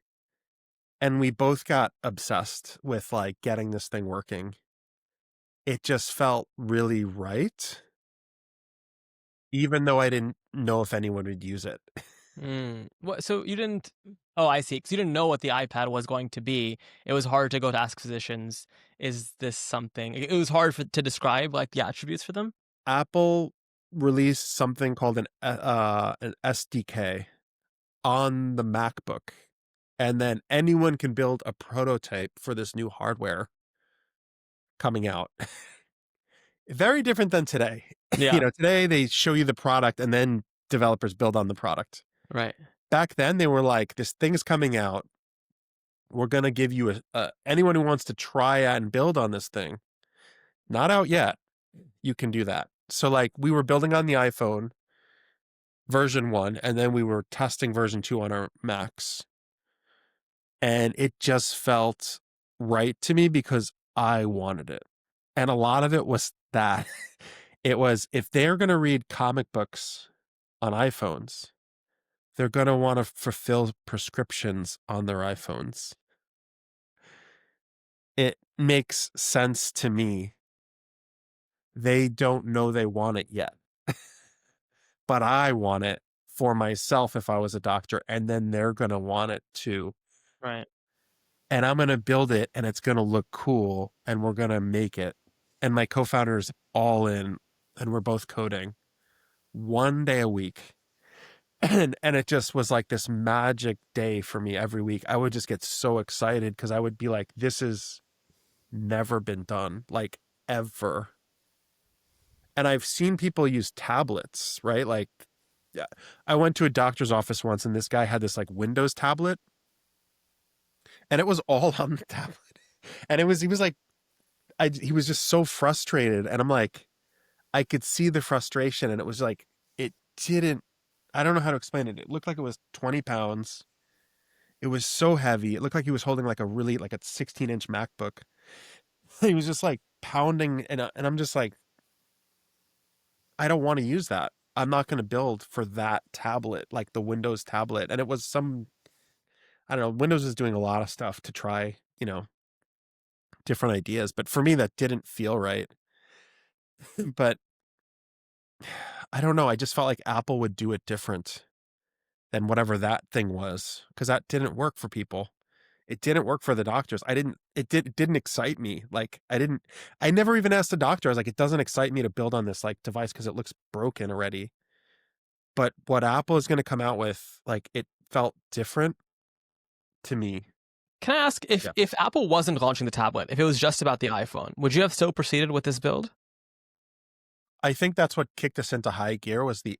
And we both got obsessed with like getting this thing working. It just felt really right, even though I didn't know if anyone would use it. What? So you didn't? Oh, I see. Because you didn't know what the iPad was going to be. It was hard to go to ask physicians. Is this something? It was hard to describe like the attributes for them. Apple released something called an SDK on the MacBook, and then anyone can build a prototype for this new hardware coming out. Very different than today. Yeah. Today they show you the product and then developers build on the product. Right. Back then they were like, this thing's coming out. We're going to give you anyone who wants to try and build on this thing. Not out yet. You can do that. So like we were building on the iPhone version 1 and then we were testing version 2 on our Macs. And it just felt right to me because I wanted it. And a lot of it was that it was, if they're going to read comic books on iPhones, they're going to want to fulfill prescriptions on their iPhones. It makes sense to me. They don't know they want it yet, but I want it for myself if I was a doctor, and then they're going to want it too. Right. And I'm going to build it and it's going to look cool and we're going to make it. And my co-founder's all in and we're both coding 1 day a week. And it just was like this magic day for me every week. I would just get so excited because I would be like, this has never been done, like ever. And I've seen people use tablets, right? Like, yeah, I went to a doctor's office once and this guy had this like Windows tablet and it was all on the tablet. And he was like, he was just so frustrated. And I'm like, I could see the frustration. And it was like, it didn't, I don't know how to explain it. It looked like it was 20 pounds. It was so heavy. It looked like he was holding like like a 16-inch MacBook. He was just like pounding. And I'm just like, I don't want to use that. I'm not going to build for that tablet, like the Windows tablet. And it was I don't know, Windows is doing a lot of stuff to try, different ideas. But for me, that didn't feel right. But I don't know. I just felt like Apple would do it different than whatever that thing was because that didn't work for people. It didn't work for the doctors. It didn't excite me. Like I never even asked the doctor. I was like, it doesn't excite me to build on this like device because it looks broken already. But what Apple is going to come out with, like, it felt different to me. Can I ask if Yeah. if Apple wasn't launching the tablet, if it was just about the iPhone, would you have still proceeded with this build? I think that's what kicked us into high gear was the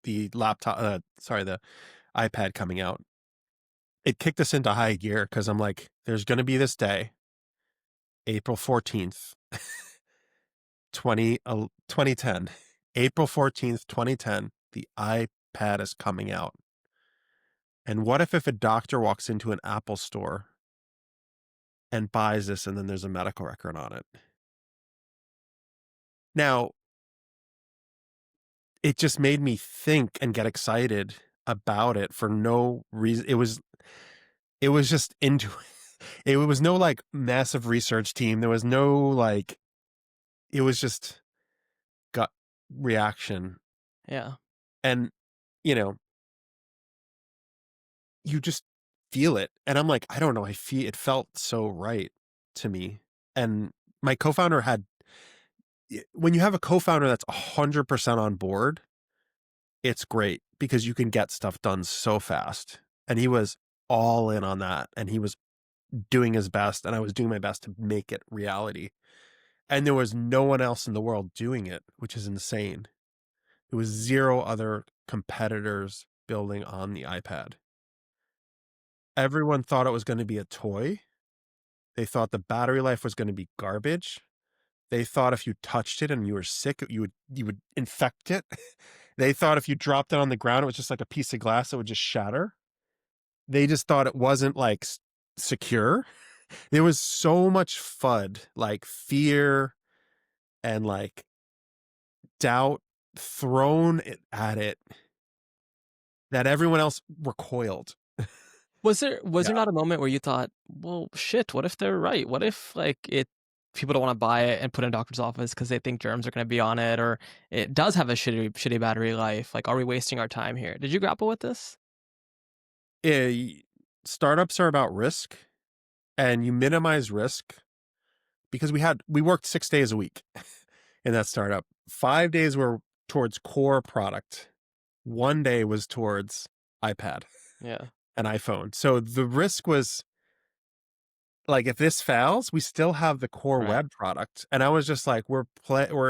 the laptop sorry, the iPad coming out. It kicked us into high gear because I'm like, there's going to be this day, April 14th, 2010. April 14th, 2010, the iPad is coming out. And what if a doctor walks into an Apple store and buys this and then there's a medical record on it? Now, it just made me think and get excited about it for no reason. It was just into it was no like massive research team. There was no like it was just gut reaction. Yeah. And you know, you just feel it. And I'm like, I don't know, I feel it felt so right to me. And my co-founder had when you have a co-founder that's 100% on board, it's great because you can get stuff done so fast. And he was all in on that and he was doing his best and I was doing my best to make it reality. And there was no one else in the world doing it, which is insane. There was zero other competitors building on the iPad. Everyone thought it was going to be a toy. They thought the battery life was going to be garbage. They thought if you touched it and you were sick, you would infect it. They thought if you dropped it on the ground, it was just like a piece of glass that would just shatter. They just thought it wasn't like secure. There was so much FUD, like fear and like doubt thrown at it that everyone else recoiled. Was there Yeah. not a moment where you thought, well, shit, what if they're right? What if like it people don't want to buy it and put it in a doctor's office because they think germs are going to be on it, or it does have a shitty battery life? Like, are we wasting our time here? Did you grapple with this? Eh, Startups are about risk and you minimize risk because we worked 6 days a week in that startup. 5 days were towards core product. One day was towards iPad Yeah. and iPhone. So the risk was like, if this fails, we still have the core Right. web product. And I was just like, we're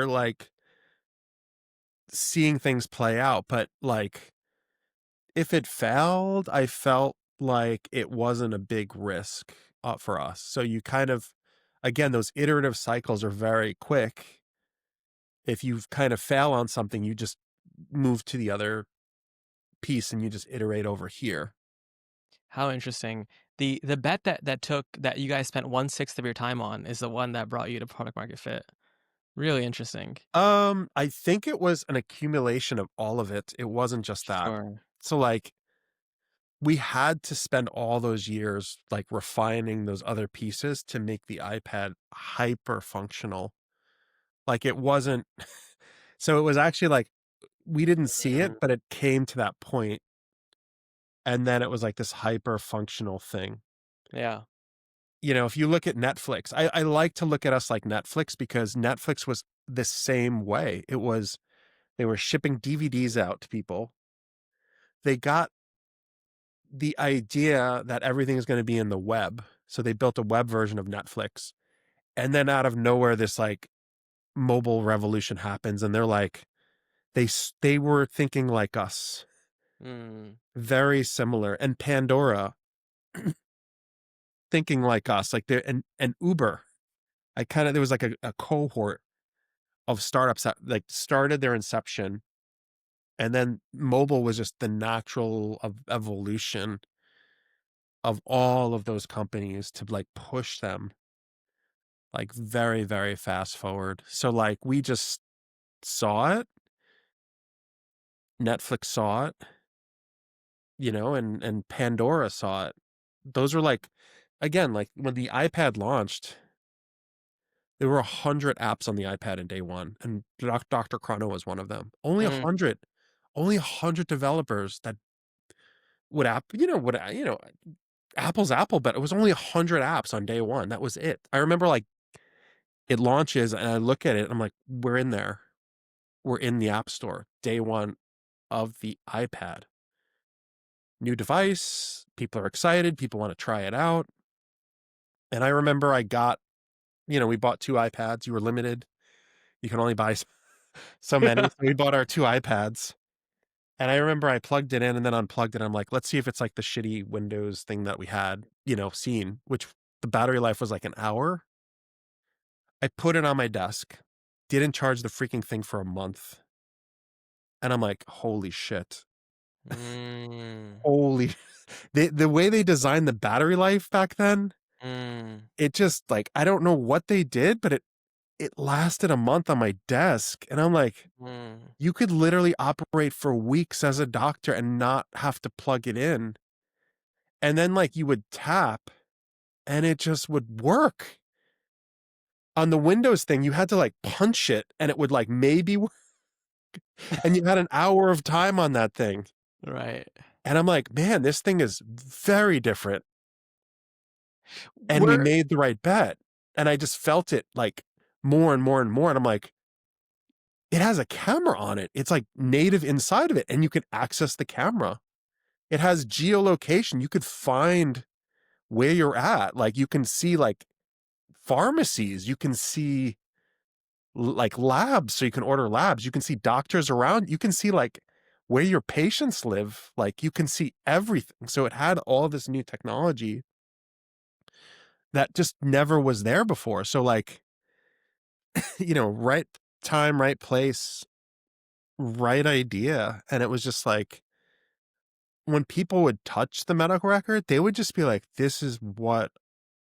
like seeing things play out. But like, if it failed, I felt like it wasn't a big risk for us. So you kind of, again, those iterative cycles are very quick. If you kind of fail on something, you just move to the other piece and you just iterate over here. How interesting. The bet that you guys spent 1/6 of your time on is the one that brought you to product market fit. Really interesting. I think it was an accumulation of all of it. It wasn't just that. Sure. So like we had to spend all those years like refining those other pieces to make the iPad hyper functional. Like it wasn't so it was actually like we didn't see it, but it came to that point and then it was like this hyper functional thing. Yeah. You know, if you look at Netflix, I like to look at us like Netflix because Netflix was the same way. It was they were shipping DVDs out to people. They got the idea that everything is going to be in the web. So they built a web version of Netflix. And then out of nowhere, this like mobile revolution happens. And they're like, they were thinking like us, Mm. very similar. And Pandora thinking like us, like they're, and Uber. There was like a cohort of startups that like started their inception. And then mobile was just the natural evolution of all of those companies to like push them like very, very fast forward. So like we just saw it, Netflix saw it, you know, and Pandora saw it. Those were like again, like when the iPad launched, there were 100 apps on the iPad in day one, and JustPaid.ai was one of them. Mm. Only 100 developers that would app, Apple's Apple, but it was only 100 apps on day one. That was it. I remember like it launches and I look at it and I'm like, we're in there. We're in the App Store, day one of the iPad. New device, people are excited, people want to try it out. And I remember we bought two iPads, you were limited. You can only buy so many. So we bought our two iPads. And I remember I plugged it in and then unplugged it. I'm like, let's see if it's like the shitty Windows thing that we had, seen, which the battery life was like an hour. I put it on my desk, didn't charge the freaking thing for a month. And I'm like, holy shit. Mm, Holy the way they designed the battery life back then, mm, it just like I don't know what they did, but it lasted a month on my desk. And I'm like, mm. you could literally operate for weeks as a doctor and not have to plug it in. And then like you would tap and it just would work. On the Windows thing, you had to like punch it and it would like maybe work. And you had an hour of time on that thing. Right. And I'm like, man, this thing is very different. And we Where made the right bet. And I just felt it like more and more and more. And I'm like, it has a camera on it. It's like native inside of it. And you can access the camera. It has geolocation. You could find where you're at. Like you can see like pharmacies. You can see like labs. So you can order labs. You can see doctors around. You can see like where your patients live. Like you can see everything. So it had all this new technology that just never was there before. So like, right time, right place, right idea. And it was just like when people would touch the medical record, they would just be like, this is what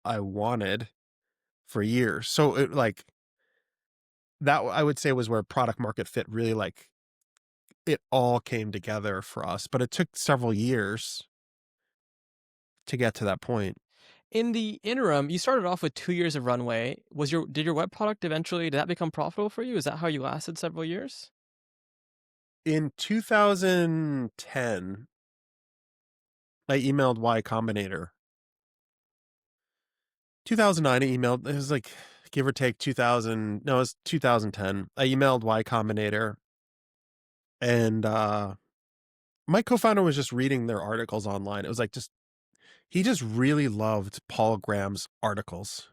I wanted for years. So it like that I would say was where product market fit really like it all came together for us. But it took several years to get to that point. in the interim, you started off with 2 years of runway. Did your web product eventually did that become profitable for you? Is that how you lasted several years? In 2010, I emailed Y Combinator. 2009, I emailed, it was like give or take 2000, no, it was 2010. I emailed Y Combinator and my co-founder was just reading their articles online. It was like he just really loved Paul Graham's articles.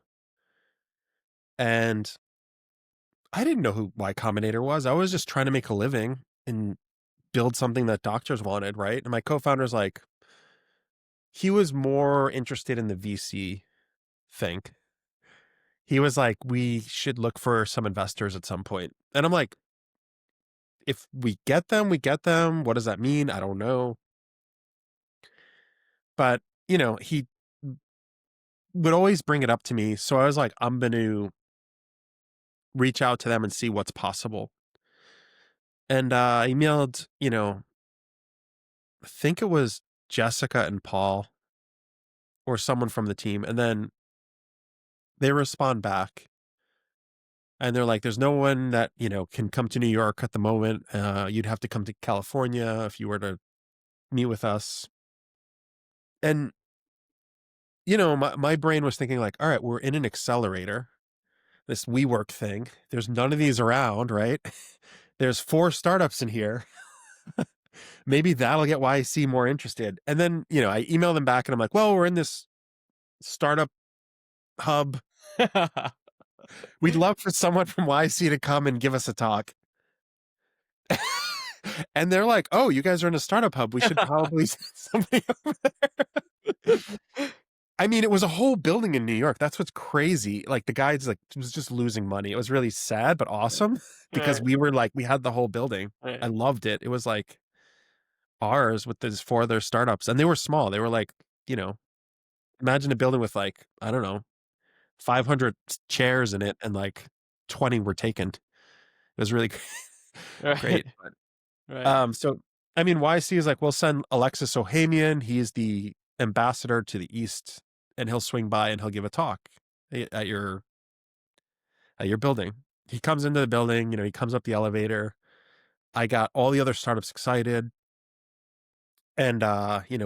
And I didn't know who Y Combinator was. I was just trying to make a living and build something that doctors wanted, right? And my co-founder's like, he was more interested in the VC thing. He was like, we should look for some investors at some point. And I'm like, if we get them, we get them. What does that mean? I don't know. But, he would always bring it up to me. So I was like, I'm going to reach out to them and see what's possible. And I emailed, I think it was Jessica and Paul or someone from the team. And then they respond back and they're like, there's no one that, can come to New York at the moment. You'd have to come to California if you were to meet with us. And, my brain was thinking like, all right, we're in an accelerator, this WeWork thing. There's none of these around, right? There's 4 startups in here. Maybe that'll get YC more interested. And then, I email them back and I'm like, well, we're in this startup hub. We'd love for someone from YC to come and give us a talk. And they're like, oh, you guys are in a startup hub. We should probably send somebody over there. I mean, it was a whole building in New York. That's what's crazy. Like the guys like was just losing money. It was really sad, but awesome because Right, we were like, we had the whole building. I right. loved it. It was like ours with these 4 other startups and they were small. They were like, imagine a building with like, I don't know, 500 chairs in it and like 20 were taken. It was really great. Right, But, right. so, I mean, YC is like, we'll send Alexis Ohanian. He's the ambassador to the East and he'll swing by and he'll give a talk at your building. He comes into the building, he comes up the elevator. I got all the other startups excited. And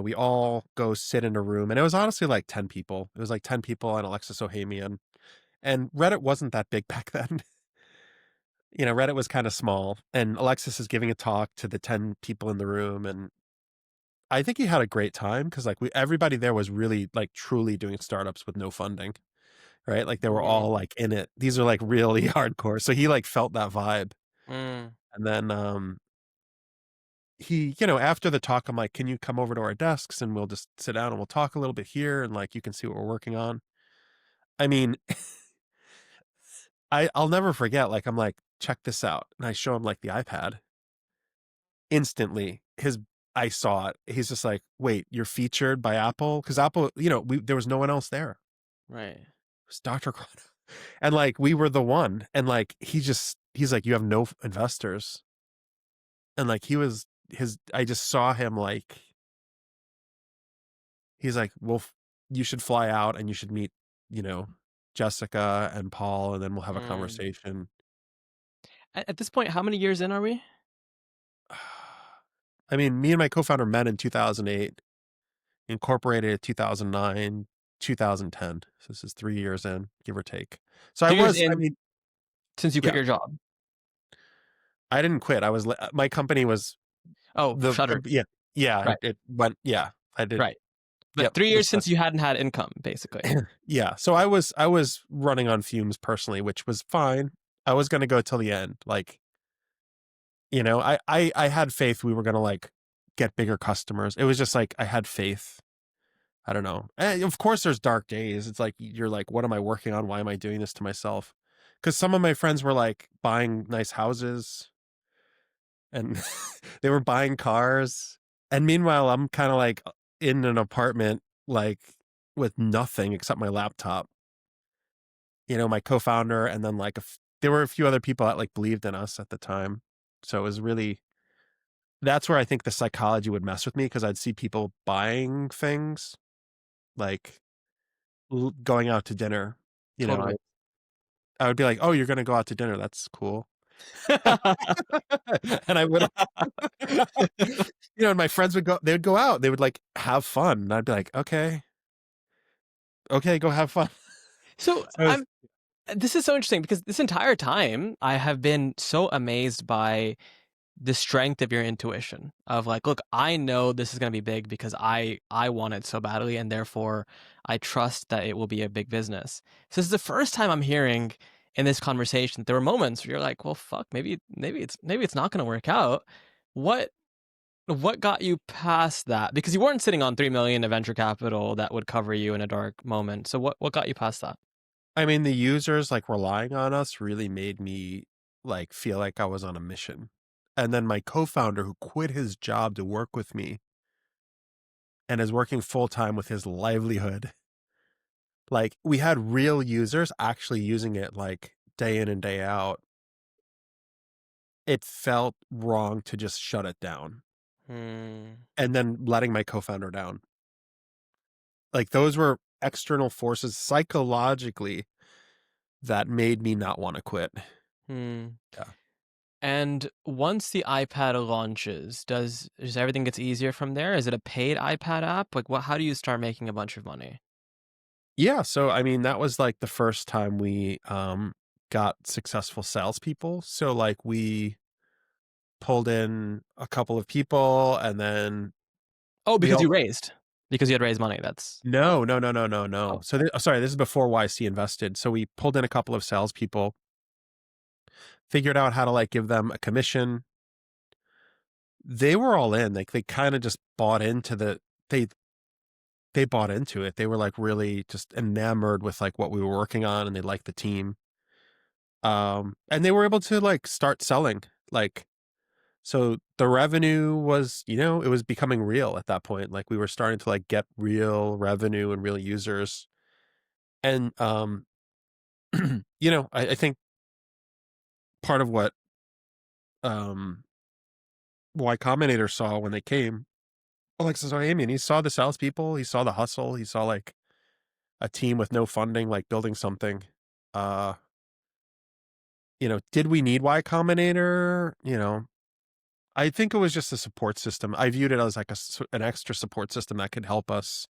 we all go sit in a room, and it was honestly like 10 people. It was like 10 people and Alexis Ohanian. And Reddit wasn't that big back then. Reddit was kind of small, and Alexis is giving a talk to the 10 people in the room, and I think he had a great time because like everybody there was really like truly doing startups with no funding, right? Like they were all Mm, like in it. These are like really hardcore. So he like felt that vibe. mm, And then he, after the talk, I'm like, can you come over to our desks and we'll just sit down and we'll talk a little bit here and like you can see what we're working on. I mean, I'll never forget, like I'm like, check this out. And I show him like the iPad. Instantly, I saw it. He's just like, wait, you're featured by Apple? Because Apple, there was no one else there. right. It was JustPaid.ai. And like we were the one. And like he's like, you have no investors. And like I just saw him like, he's like, well, you should fly out and you should meet, you know, Jessica and Paul, and then we'll have a Mm. conversation. At this point, how many years in are we? I mean, me and my co-founder met in 2008, incorporated in 2009, 2010. So this is 3 years in, give or take. So Three years I in mean, since you quit yeah, your job. I didn't quit. My company was Oh, shuttered. yeah, yeah, Right, it went, yeah, I did. right. But Yep. 3 years since you hadn't had income, basically. Yeah. So I was running on fumes personally, which was fine. I was going to go till the end. Like, I had faith we were going to like get bigger customers. It was just like, I had faith. I don't know. Of course there's dark days. It's like, you're like, what am I working on? Why am I doing this to myself? Because some of my friends were like buying nice houses and they were buying cars. And meanwhile, I'm kind of like in an apartment, like with nothing except my laptop, my co-founder. And then like, there were a few other people that like believed in us at the time. So it was really, that's where I think the psychology would mess with me because I'd see people buying things like going out to dinner. You know, I, Totally. I would be like, "Oh, you're going to go out to dinner. That's cool." And I would, and my friends would go. They would go out. They would like have fun, and I'd be like, "Okay, okay, go have fun." So, So it was, this is so interesting because this entire time I have been so amazed by the strength of your intuition of like, look, I know this is going to be big because I want it so badly, and therefore I trust that it will be a big business. So this is the first time I'm hearing in this conversation that there were moments where you're like, well, fuck, maybe it's not going to work out. What what got you past that? Because you weren't sitting on 3 million of venture capital that would cover you in a dark moment. So what got you past that? I mean, the users like relying on us really made me like feel like I was on a mission. And then my co-founder who quit his job to work with me and is working full time with his livelihood. Like we had real users actually using it like day in and day out. It felt wrong to just shut it down Hmm. and then letting my co-founder down. Like those were external forces psychologically that made me not want to quit. Hmm. Yeah. And once the iPad launches, does everything gets easier from there? Is it a paid iPad app? Like what how do you start making a bunch of money? Yeah. So I mean, that was like the first time we got successful salespeople. So like we pulled in a couple of people and then Oh, we because all you raised. Because you had raised money. That's no, no, no, no, no, no. oh. So sorry, this is before YC invested. So we pulled in a couple of salespeople, figured out how to like give them a commission. They were all in. Like they kind of just bought into they they bought into it. They were like really just enamored with like what we were working on and they liked the team. And they were able to like start selling. Like so the revenue was, it was becoming real at that point. Like we were starting to like get real revenue and real users. And I think part of what um Y Combinator saw when they came, Alexis Ohanian, he saw the salespeople, he saw the hustle, he saw like a team with no funding, like building something. Uh, did we need Y Combinator? I think it was just a support system. I viewed it as like an extra support system that could help us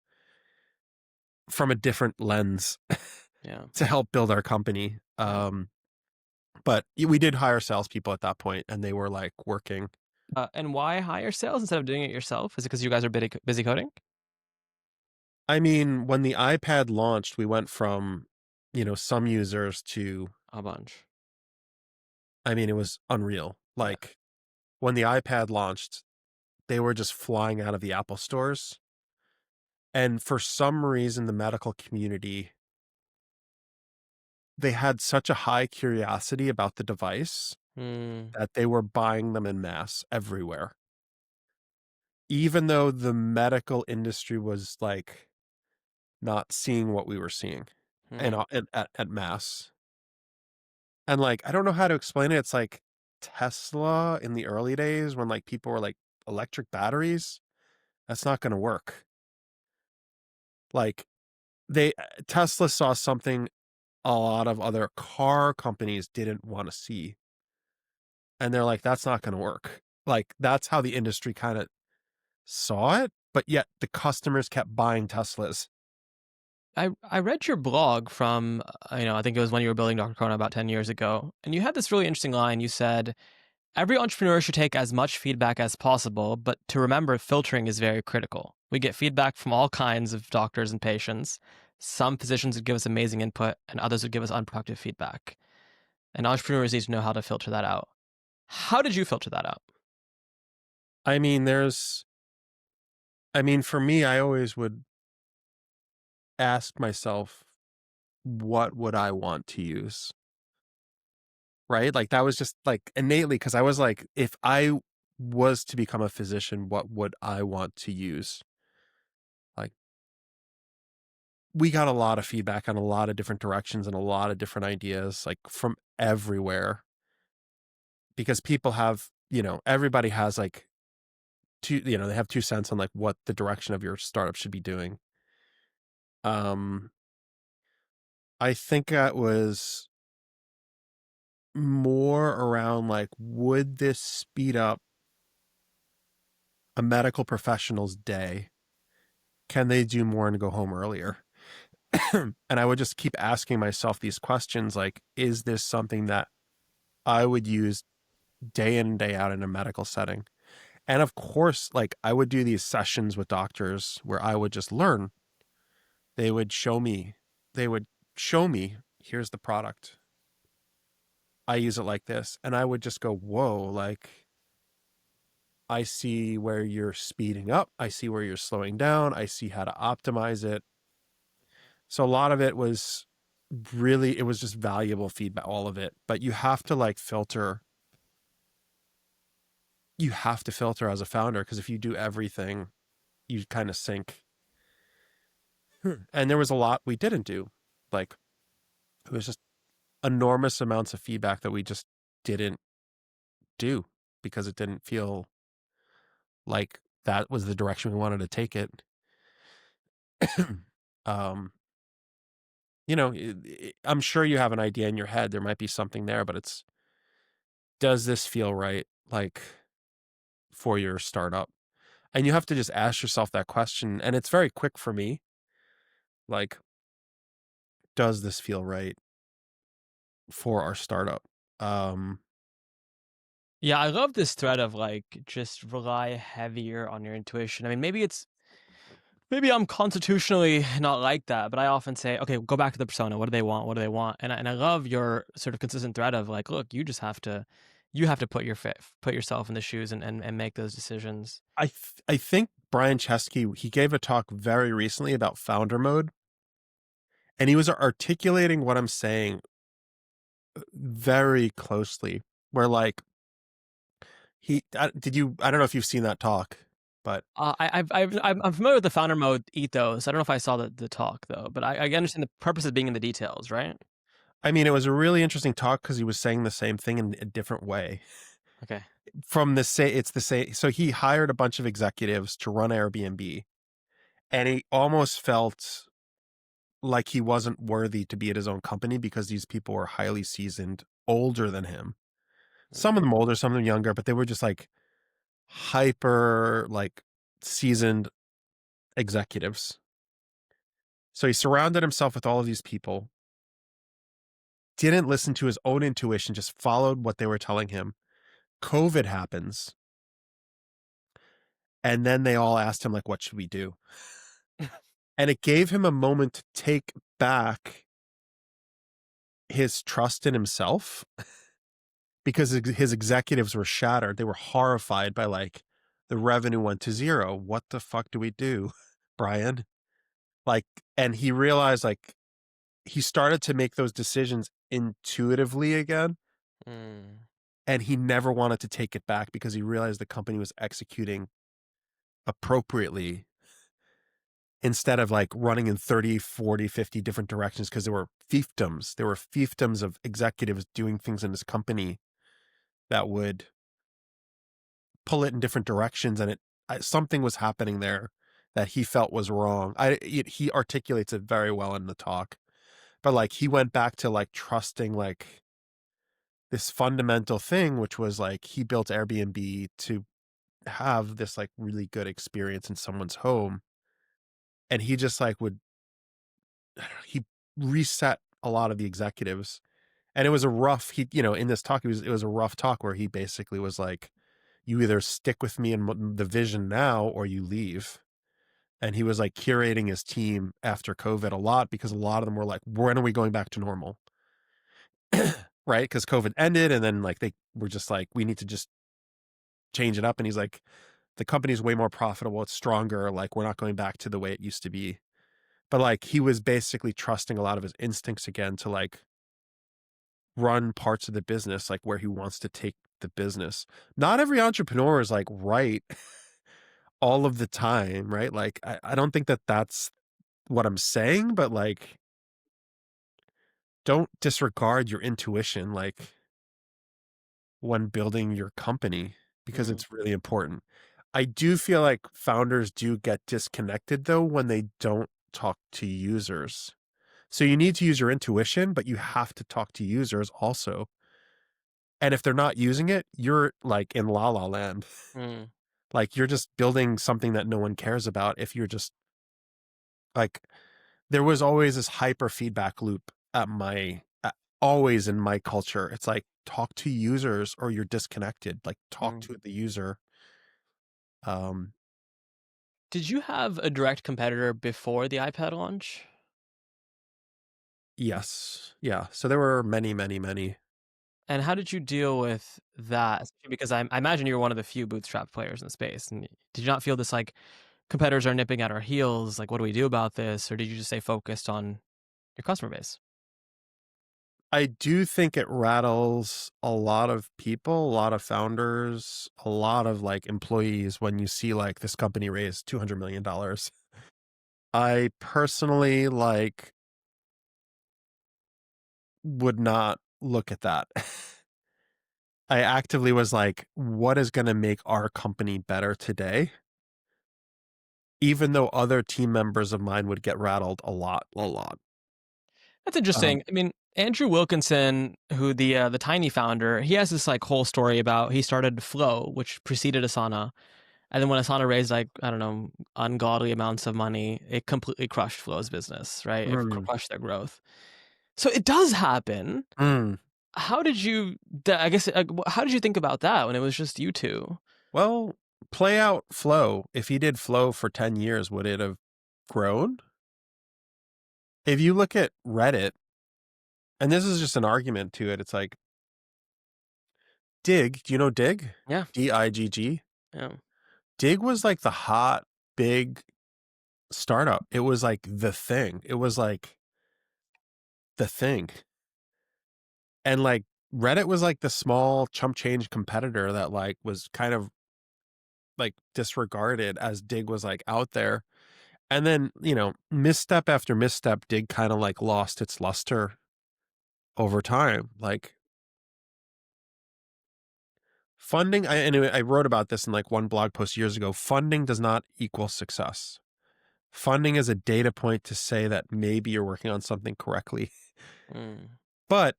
from a different lens Yeah. to help build our company. Yeah. But we did hire salespeople at that point, and they were like working. And why hire sales instead of doing it yourself? Is it because you guys are busy coding? I mean, when the iPad launched, we went from, some users to, A bunch. I mean, it was unreal. Yeah. Like when the iPad launched, they were just flying out of the Apple stores. And for some reason, the medical community, they had such a high curiosity about the device Hmm. that they were buying them in mass everywhere. Even though the medical industry was like not seeing what we were seeing and Hmm. at mass. And like, I don't know how to explain it. It's like Tesla in the early days when like people were like electric batteries. That's not going to work. Like they Tesla saw something a lot of other car companies didn't want to see. And they're like, that's not going to work. Like that's how the industry kind of saw it, but yet the customers kept buying Teslas. I read your blog from I think it was when you were building DrChrono about 10 years ago, and you had this really interesting line. You said every entrepreneur should take as much feedback as possible, but to remember filtering is very critical. We get feedback from all kinds of doctors and patients. Some physicians would give us amazing input, and others would give us unproductive feedback. And entrepreneurs need to know how to filter that out. How did you filter that out? I mean, for me, I always would ask myself, what would I want to use? Right? Like that was just like innately because I was like, if I was to become a physician, what would I want to use? Like we got a lot of feedback on a lot of different directions and a lot of different ideas, like from everywhere. Because people have, everybody has like they have 2 cents on like what the direction of your startup should be doing. Um, I think that was more around like, would this speed up a medical professional's day? Can they do more and go home earlier? And I would just keep asking myself these questions like, is this something that I would use day in and day out in a medical setting? And of course, like I would do these sessions with doctors where I would just learn. They would show me, they would show me, here's the product. I use it like this. And I would just go, whoa, like I see where you're speeding up. I see where you're slowing down. I see how to optimize it. So a lot of it was really, it was just valuable feedback, all of it. But you have to like filter. You have to filter as a founder because if you do everything, you kind of sink. And there was a lot we didn't do. Like it was just enormous amounts of feedback that we just didn't do because it didn't feel like that was the direction we wanted to take it. um, I'm sure you have an idea in your head. There might be something there, but does this feel right? Like for your startup? And you have to just ask yourself that question. And it's very quick for me. Like, does this feel right for our startup? Um, Yeah, I love this thread of like just rely heavier on your intuition. I mean, maybe I'm constitutionally not like that, but I often say, okay, go back to the persona. What do they want? What do they want? And I love your sort of consistent thread of like, look, you have to put yourself in the shoes and make those decisions. I think Brian Chesky, he gave a talk very recently about founder mode, and he was articulating what I'm saying very closely. Where like I don't know if you've seen that talk, but I'm familiar with the founder mode ethos. I don't know if I saw the talk though, but I understand the purpose of being in the details, right? I mean, it was a really interesting talk because he was saying the same thing in a different way. Okay. It's the same. So he hired a bunch of executives to run Airbnb, and he almost felt like he wasn't worthy to be at his own company because these people were highly seasoned, older than him. Some of them older, some of them younger, but they were just like hyper like seasoned executives. So he surrounded himself with all of these people, didn't listen to his own intuition, just followed what they were telling him. COVID happens. And then they all asked him, like, what should we do? And it gave him a moment to take back his trust in himself because his executives were shattered. They were horrified by like the revenue went to zero. What the fuck do we do, Brian? Like, and he realized like he started to make those decisions intuitively again. Mm. And he never wanted to take it back because he realized the company was executing appropriately instead of like running in 30, 40, 50 different directions because there were fiefdoms. There were fiefdoms of executives doing things in this company that would pull it in different directions. And something was happening there that he felt was wrong. He articulates it very well in the talk, but like he went back to like trusting like this fundamental thing, which was like he built Airbnb to have this like really good experience in someone's home. And he just like he reset a lot of the executives. And it was a rough, in this talk, it was a rough talk where he basically was like, you either stick with me in the vision now or you leave. And he was like curating his team after COVID a lot because a lot of them were like, when are we going back to normal? Right? Because COVID ended and then like they were just like, we need to just change it up. And he's like, the company's way more profitable. It's stronger. Like we're not going back to the way it used to be. But like he was basically trusting a lot of his instincts again to like run parts of the business like where he wants to take the business. Not every entrepreneur is like right all of the time, right? Like I don't think that that's what I'm saying, but like don't disregard your intuition like when building your company because Mm. it's really important. I do feel like founders do get disconnected though when they don't talk to users. So you need to use your intuition, but you have to talk to users also. And if they're not using it, you're like in la la land. Mm. Like you're just building something that no one cares about if you're just like there was always this hyper feedback loop always in my culture. It's like talk to users or you're disconnected. Like talk Mm. to the user. Um Did you have a direct competitor before the iPad launch? yes. Yeah. So there were many, many, many. And how did you deal with that? Especially because I imagine you're one of the few bootstrap players in the space. And did you not feel this like competitors are nipping at our heels? Like, what do we do about this? Or did you just stay focused on your customer base? I do think it rattles a lot of people, a lot of founders, a lot of like employees when you see like this company raised $200 million. I personally like would not look at that. I actively was like, what is going to make our company better today? Even though other team members of mine would get rattled a lot, a lot. That's Um, interesting. I mean, Andrew Wilkinson, who the Tiny founder, he has this like whole story about he started Flow, which preceded Asana, and then when Asana raised like I don't know ungodly amounts of money, it completely crushed Flow's business. Right, it mm, crushed their growth. So it does happen. mm. How did you? I guess. How did you think about that when it was just you two? Well, play out Flow. If he did Flow for 10 years, would it have grown? If you look at Reddit, and this is just an argument to it, it's like Dig. Do you know Dig? Yeah, Digg. yeah. Dig was like the hot, big startup. It was like the thing. It was like the thing. And like Reddit was like the small chump change competitor that like was kind of like disregarded as Dig was like out there. And then, misstep after misstep, Dig kind of like lost its luster over time. Like funding, I wrote about this in like one blog post years ago. Funding does not equal success. Funding is a data point to say that maybe you're working on something correctly. Mm. But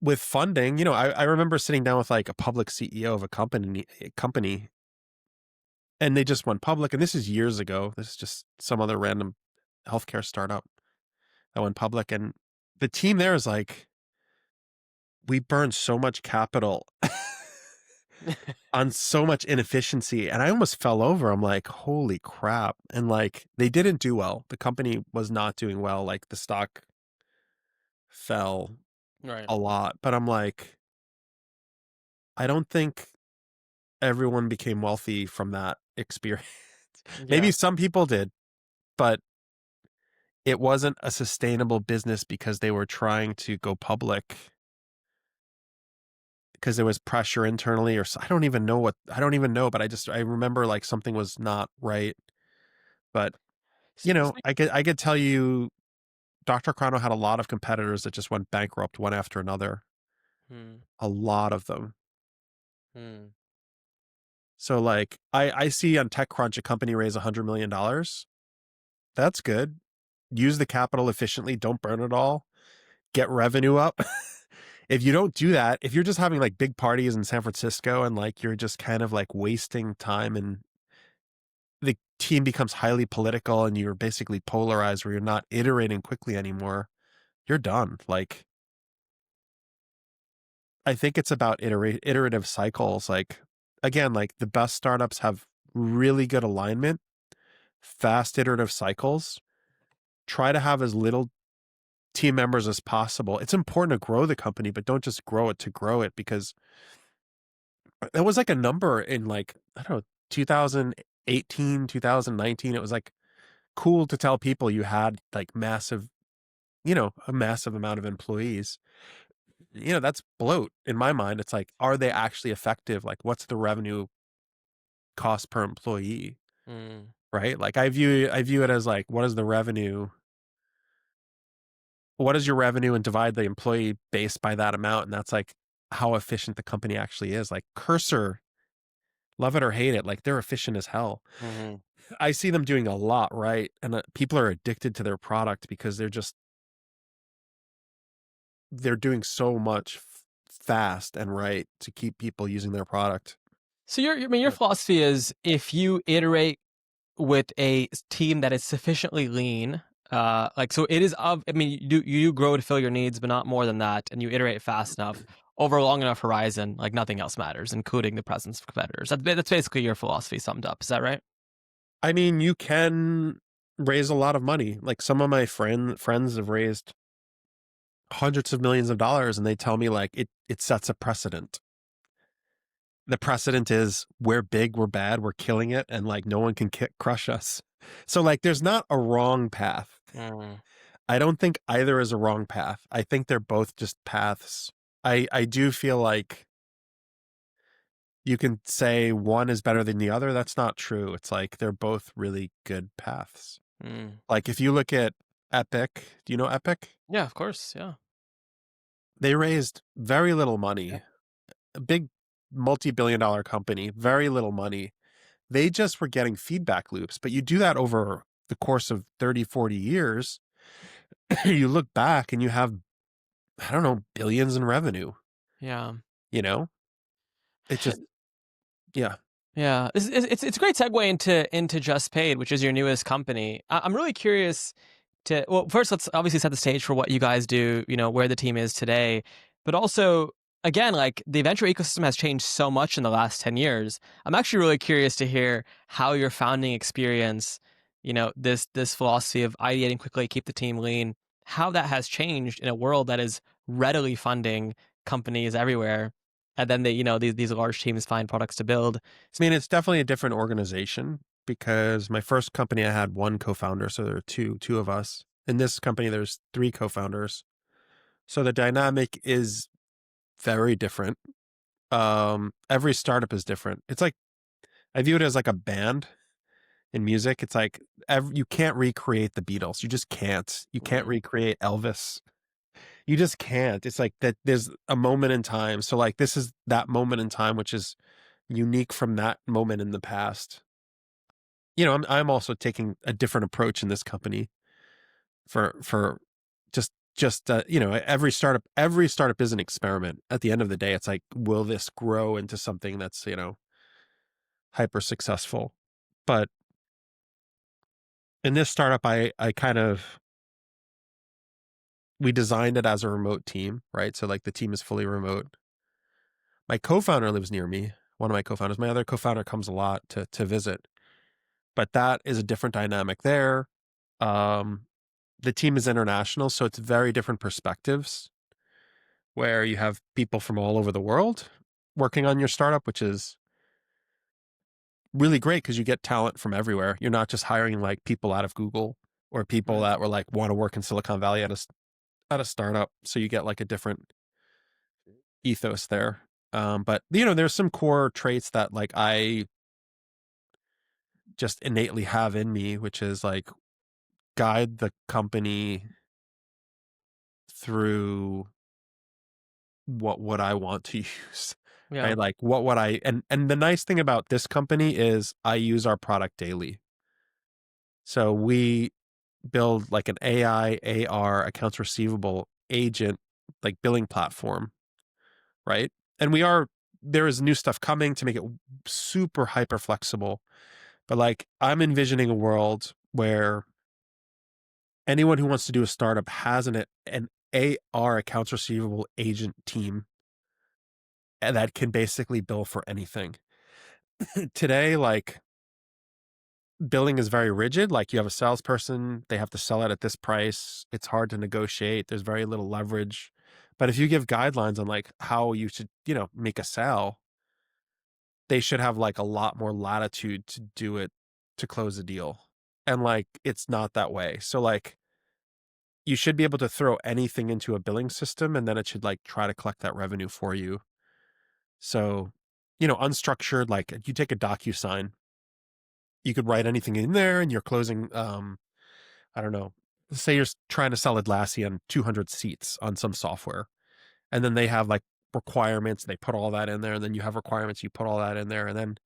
with funding, I remember sitting down with like a public CEO of a company and they just went public. And this is years ago. This is just some other random healthcare startup that went public. And the team there is like, we burned so much capital on so much inefficiency. And I almost fell over. I'm like, holy crap. And like, they didn't do well. The company was not doing well. Like, the stock fell Right. a lot. But I'm like, I don't think everyone became wealthy from that experience. Yeah. Maybe some people did, but it wasn't a sustainable business because they were trying to go public because there was pressure internally, or I don't even know I don't even know, but I remember like something was not right. But Speak- I could tell you JustPaid.ai had a lot of competitors that just went bankrupt one after another. Hmm. A lot of them. Hmm. So like I see on TechCrunch a company raise $100 million. That's good. Use the capital efficiently, don't burn it all. Get revenue up. If you don't do that, if you're just having like big parties in San Francisco and like you're just kind of like wasting time and the team becomes highly political and you're basically polarized where you're not iterating quickly anymore, you're done. Like, I think it's about iterative cycles. Like, again, like the best startups have really good alignment, fast iterative cycles. Try to have as little team members as possible. It's important to grow the company, but don't just grow it to grow it, because there was like a number in like, I don't know, 2018, 2019. It was like cool to tell people you had like a massive amount of employees. That's bloat in my mind. It's like, are they actually effective? Like, what's the revenue cost per employee? Hmm. Right? Like, I view it as like, what is your revenue, and divide the employee base by that amount. And that's like how efficient the company actually is. Like Cursor, love it or hate it, like they're efficient as hell. Hmm. I see them doing a lot right, and people are addicted to their product because they're doing so much fast and right to keep people using their product. So your philosophy is if you iterate with a team that is sufficiently lean, like so it is of. I mean, you grow to fill your needs, but not more than that, and you iterate fast enough over a long enough horizon, like nothing else matters, including the presence of competitors. That's basically your philosophy summed up. Is that right? I mean, you can raise a lot of money. Like some of my friends have raised hundreds of millions of dollars, and they tell me like it sets a precedent. The precedent is we're big, we're bad, we're killing it, and like no one can crush us. So like there's not a wrong path. Mm. I don't think either is a wrong path. I think they're both just paths. I do feel like you can say one is better than the other. That's not true. It's like they're both really good paths. Mm. Like if you look at Epic, do you know Epic? Yeah, of course. Yeah. They raised very little Yeah. money. A big multi-billion-dollar company, very little money. They just were getting feedback loops, but you do that over the course of 30, 40 years. You look back and you have, I don't know, billions in revenue, Yeah. you know? It just, yeah. Yeah, it's a great segue into Just Paid, which is your newest company. I'm really curious to well, first let's obviously set the stage for what you guys do. You know where the team is today, but also again, like the venture ecosystem has changed so much in the last 10 years. I'm actually really curious to hear how your founding experience, this philosophy of ideating quickly, keep the team lean, how that has changed in a world that is readily funding companies everywhere, and then these large teams find products to build. I mean, it's definitely a different organization because my first company, I had one co-founder. So there are two of us. In this company, there's three co-founders. So the dynamic is very different. Every startup is different. It's like, I view it as like a band in music. It's like you can't recreate the Beatles. You just can't. You can't Mm, recreate Elvis. You just can't. It's like that there's a moment in time. So like this is that moment in time, which is unique from that moment in the past. I'm also taking a different approach in this company for every startup is an experiment. At the end of the day, it's like, will this grow into something that's hyper successful? But in this startup, I kind of, we designed it as a remote team, right? So like the team is fully remote. My co-founder lives near me. One of my co-founders. My other co-founder comes a lot to visit, but that is a different dynamic there. Um, the team is international, so it's very different perspectives where you have people from all over the world working on your startup, which is really great because you get talent from everywhere. You're not just hiring like people out of Google or people Right. that were like want to work in Silicon Valley at a startup. So you get like a different ethos there. But there's some core traits that like I just innately have in me, which is like guide the company through what I want to use. Yeah. Right? Like what would I and the nice thing about this company is I use our product daily. So we build like an AI AR accounts receivable agent like billing platform, right? And there is new stuff coming to make it super hyper flexible. But like I'm envisioning a world where anyone who wants to do a startup has an AR accounts receivable agent team that can basically bill for anything. Today, like billing is very rigid. Like you have a salesperson, they have to sell it at this price. It's hard to negotiate. There's very little leverage. But if you give guidelines on like how you should, make a sale, they should have like a lot more latitude to do it to close a deal. And like it's not that way. So like you should be able to throw anything into a billing system and then it should like try to collect that revenue for you. So, unstructured, like you take a DocuSign, you could write anything in there and you're closing, I don't know, say you're trying to sell Atlassian 200 seats on some software. And then they have like requirements, they put all that in there. And then you have requirements, you put all that in there. And then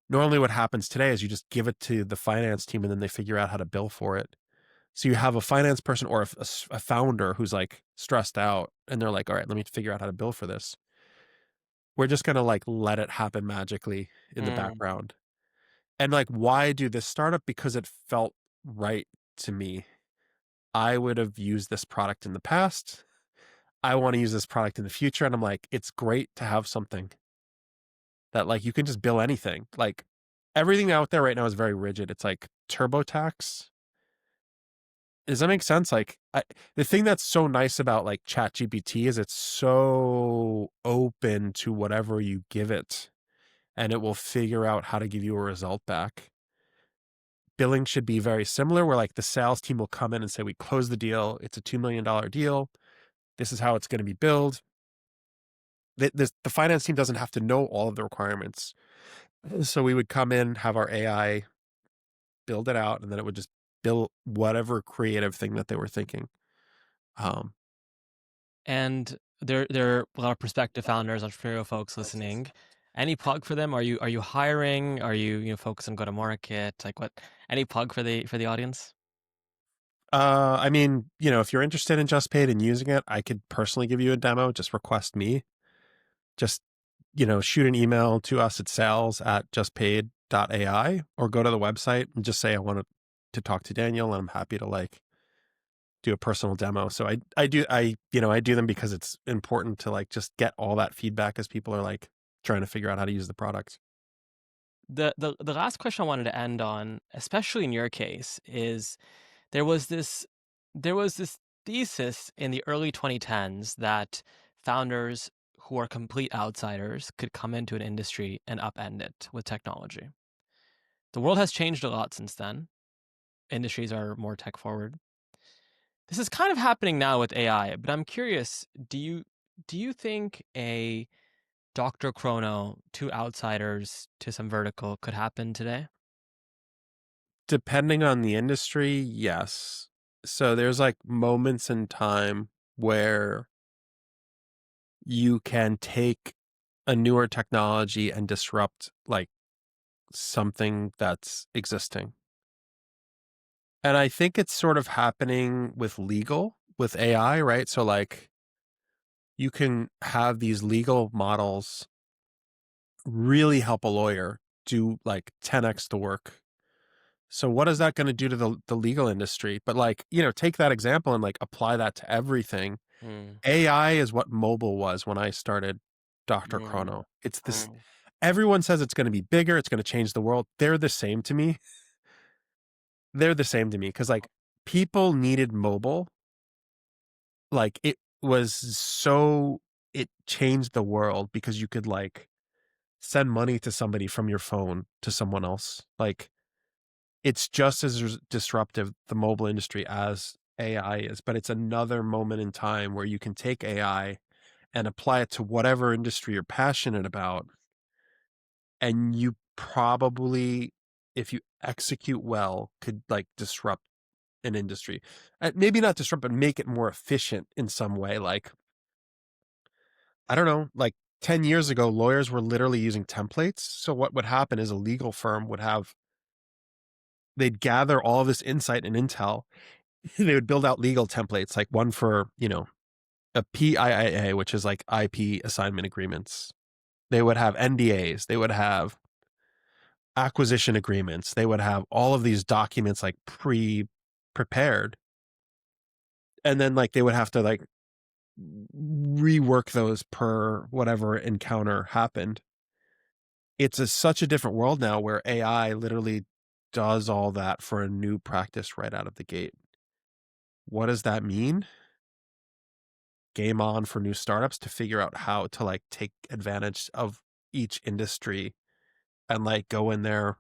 normally what happens today is you just give it to the finance team and then they figure out how to bill for it. So you have a finance person or a founder who's like stressed out and they're like, all right, let me figure out how to bill for this. We're just going to like let it happen magically in the Mm. background. And like, why do this startup? Because it felt right to me. I would have used this product in the past. I want to use this product in the future. And I'm like, it's great to have something that like you can just bill anything. Like everything out there right now is very rigid. It's like TurboTax. Does that make sense? Like the thing that's so nice about like ChatGPT is it's so open to whatever you give it and it will figure out how to give you a result back. Billing should be very similar where like the sales team will come in and say, we close the deal. It's a $2 million deal. This is how it's going to be billed. The finance team doesn't have to know all of the requirements. So we would come in, have our AI build it out, and then it would just build whatever creative thing that they were thinking. Um, And there are a lot of prospective founders, entrepreneurial folks listening. Any plug for them? Are you hiring? Are you focused on go to market? Like what? Any plug for the audience? I mean, if you're interested in JustPaid and using it, I could personally give you a demo. Just request me. Just, shoot an email to us at sales@justpaid.ai or go to the website and just say, I want to talk to Daniel and I'm happy to like do a personal demo. So I do them because it's important to like just get all that feedback as people are like trying to figure out how to use the product. The last question I wanted to end on, especially in your case, is there was this there was this thesis in the early 2010s that founders who are complete outsiders could come into an industry and upend it with technology. The world has changed a lot since then. Industries are more tech forward. This is kind of happening now with AI, but I'm curious, do you think a DrChrono, two outsiders to some vertical could happen today? Depending on the industry, yes. So there's like moments in time where you can take a newer technology and disrupt like something that's existing. And I think it's sort of happening with legal, with AI, right? So like you can have these legal models really help a lawyer do like 10x the work So what is that going to do to the legal industry? But like, take that example and like apply that to everything. Mm, AI is what mobile was when I started mm, JustPaid.chrono. It's this mm. everyone says it's going to be bigger, it's going to change the world. They're the same to me. They're the same to me cuz like people needed mobile. Like it changed the world because you could like send money to somebody from your phone to someone else. Like it's just as disruptive, the mobile industry, as AI is, but it's another moment in time where you can take AI and apply it to whatever industry you're passionate about. And you probably, if you execute well, could like disrupt an industry. Maybe not disrupt, but make it more efficient in some way. Like, I don't know, like 10 years ago, lawyers were literally using templates. So what would happen is a legal firm they'd gather all this insight and intel. They would build out legal templates, like one for, a PIIA, which is like IP assignment agreements. They would have NDAs. They would have acquisition agreements. They would have all of these documents like prepared. And then like they would have to like rework those per whatever encounter happened. It's such a different world now where AI literally does all that for a new practice right out of the gate. What does that mean? Game on for new startups to figure out how to like take advantage of each industry and like go in there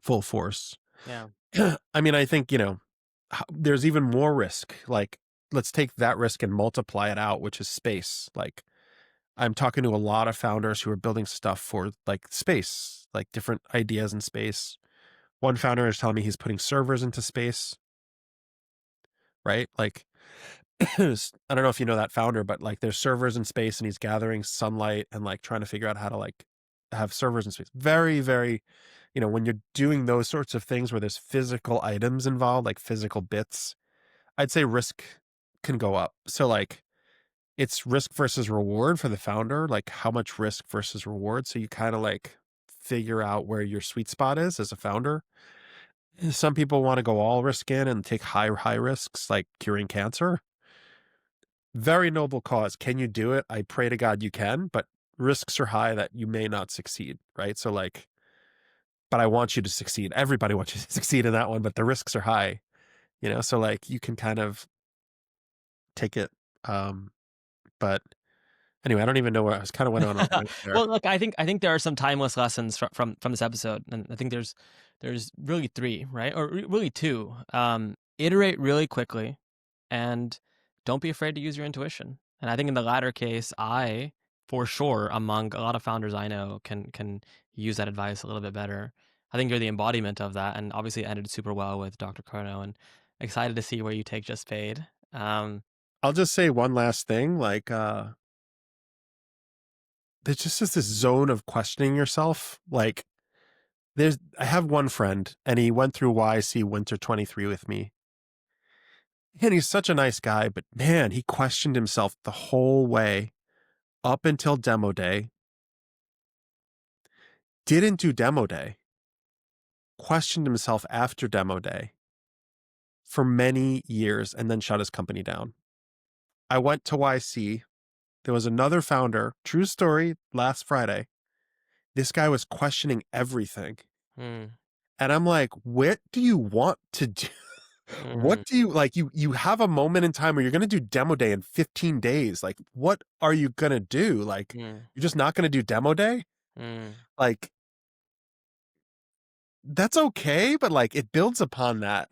full force. Yeah. I mean, I think, there's even more risk. Like, let's take that risk and multiply it out, which is space. Like, I'm talking to a lot of founders who are building stuff for like space, like different ideas in space. One founder is telling me he's putting servers into space, right? Like, I don't know if you know that founder, but like there's servers in space and he's gathering sunlight and like trying to figure out how to like have servers in space. Very, very, when you're doing those sorts of things where there's physical items involved, like physical bits, I'd say risk can go up. So like it's risk versus reward for the founder, like how much risk versus reward. So you kind of like figure out where your sweet spot is as a founder. Some people want to go all risk in and take high risks, like curing cancer. Very noble cause. Can you do it? I pray to God you can, but risks are high that you may not succeed, right? So like, but I want you to succeed. Everybody wants you to succeed in that one, but the risks are high, so like you can kind of take it. But anyway, I don't even know where I was kind of went on a rant there. Well, look, I think there are some timeless lessons from this episode, and I think there's really three, right, or really two. Iterate really quickly, and don't be afraid to use your intuition. And I think in the latter case, I, for sure, among a lot of founders I know, can use that advice a little bit better. I think you're the embodiment of that, and obviously it ended super well with Dr. Chrono, and excited to see where you take Just Paid. I'll just say one last thing. Like, there's just this zone of questioning yourself. Like, I have one friend and he went through YC Winter 23 with me. And he's such a nice guy, but man, he questioned himself the whole way up until demo day. Didn't do demo day. Questioned himself after demo day for many years and then shut his company down. I went to YC. There was another founder, true story, last Friday. This guy was questioning everything. mm, And I'm like, what do you want to do? What mm, do you like? You have a moment in time where you're going to do demo day in 15 days. Like, what are you going to do? Like, mm, you're just not going to do demo day? mm, Like, that's okay, but like it builds upon that.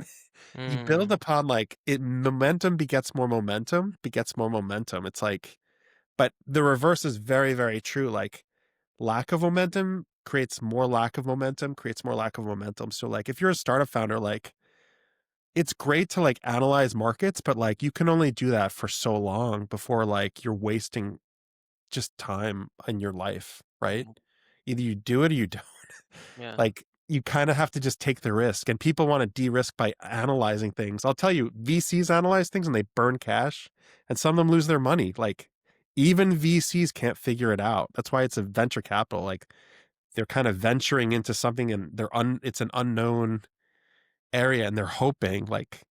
You build mm, upon like momentum begets more momentum. It's like, but the reverse is very, very true. Like lack of momentum creates more lack of momentum, creates more lack of momentum. So like if you're a startup founder, like it's great to like analyze markets, but like you can only do that for so long before like you're wasting just time in your life, right? yeah, Either you do it or you don't. yeah, Like you kind of have to just take the risk, and people want to de-risk by analyzing things. I'll tell you, VCs analyze things and they burn cash, and some of them lose their money. Like even VCs can't figure it out. That's why it's a venture capital. Like they're kind of venturing into something and it's an unknown. area and they're hoping like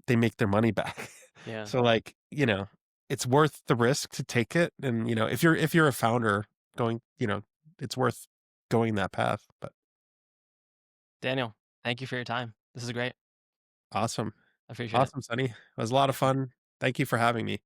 they make their money back. Yeah. So like, it's worth the risk to take it. And, if you're a founder going, it's worth going that path. But Daniel, thank you for your time. This is great. awesome. I appreciate it. Awesome, Sunny. It was a lot of fun. Thank you for having me.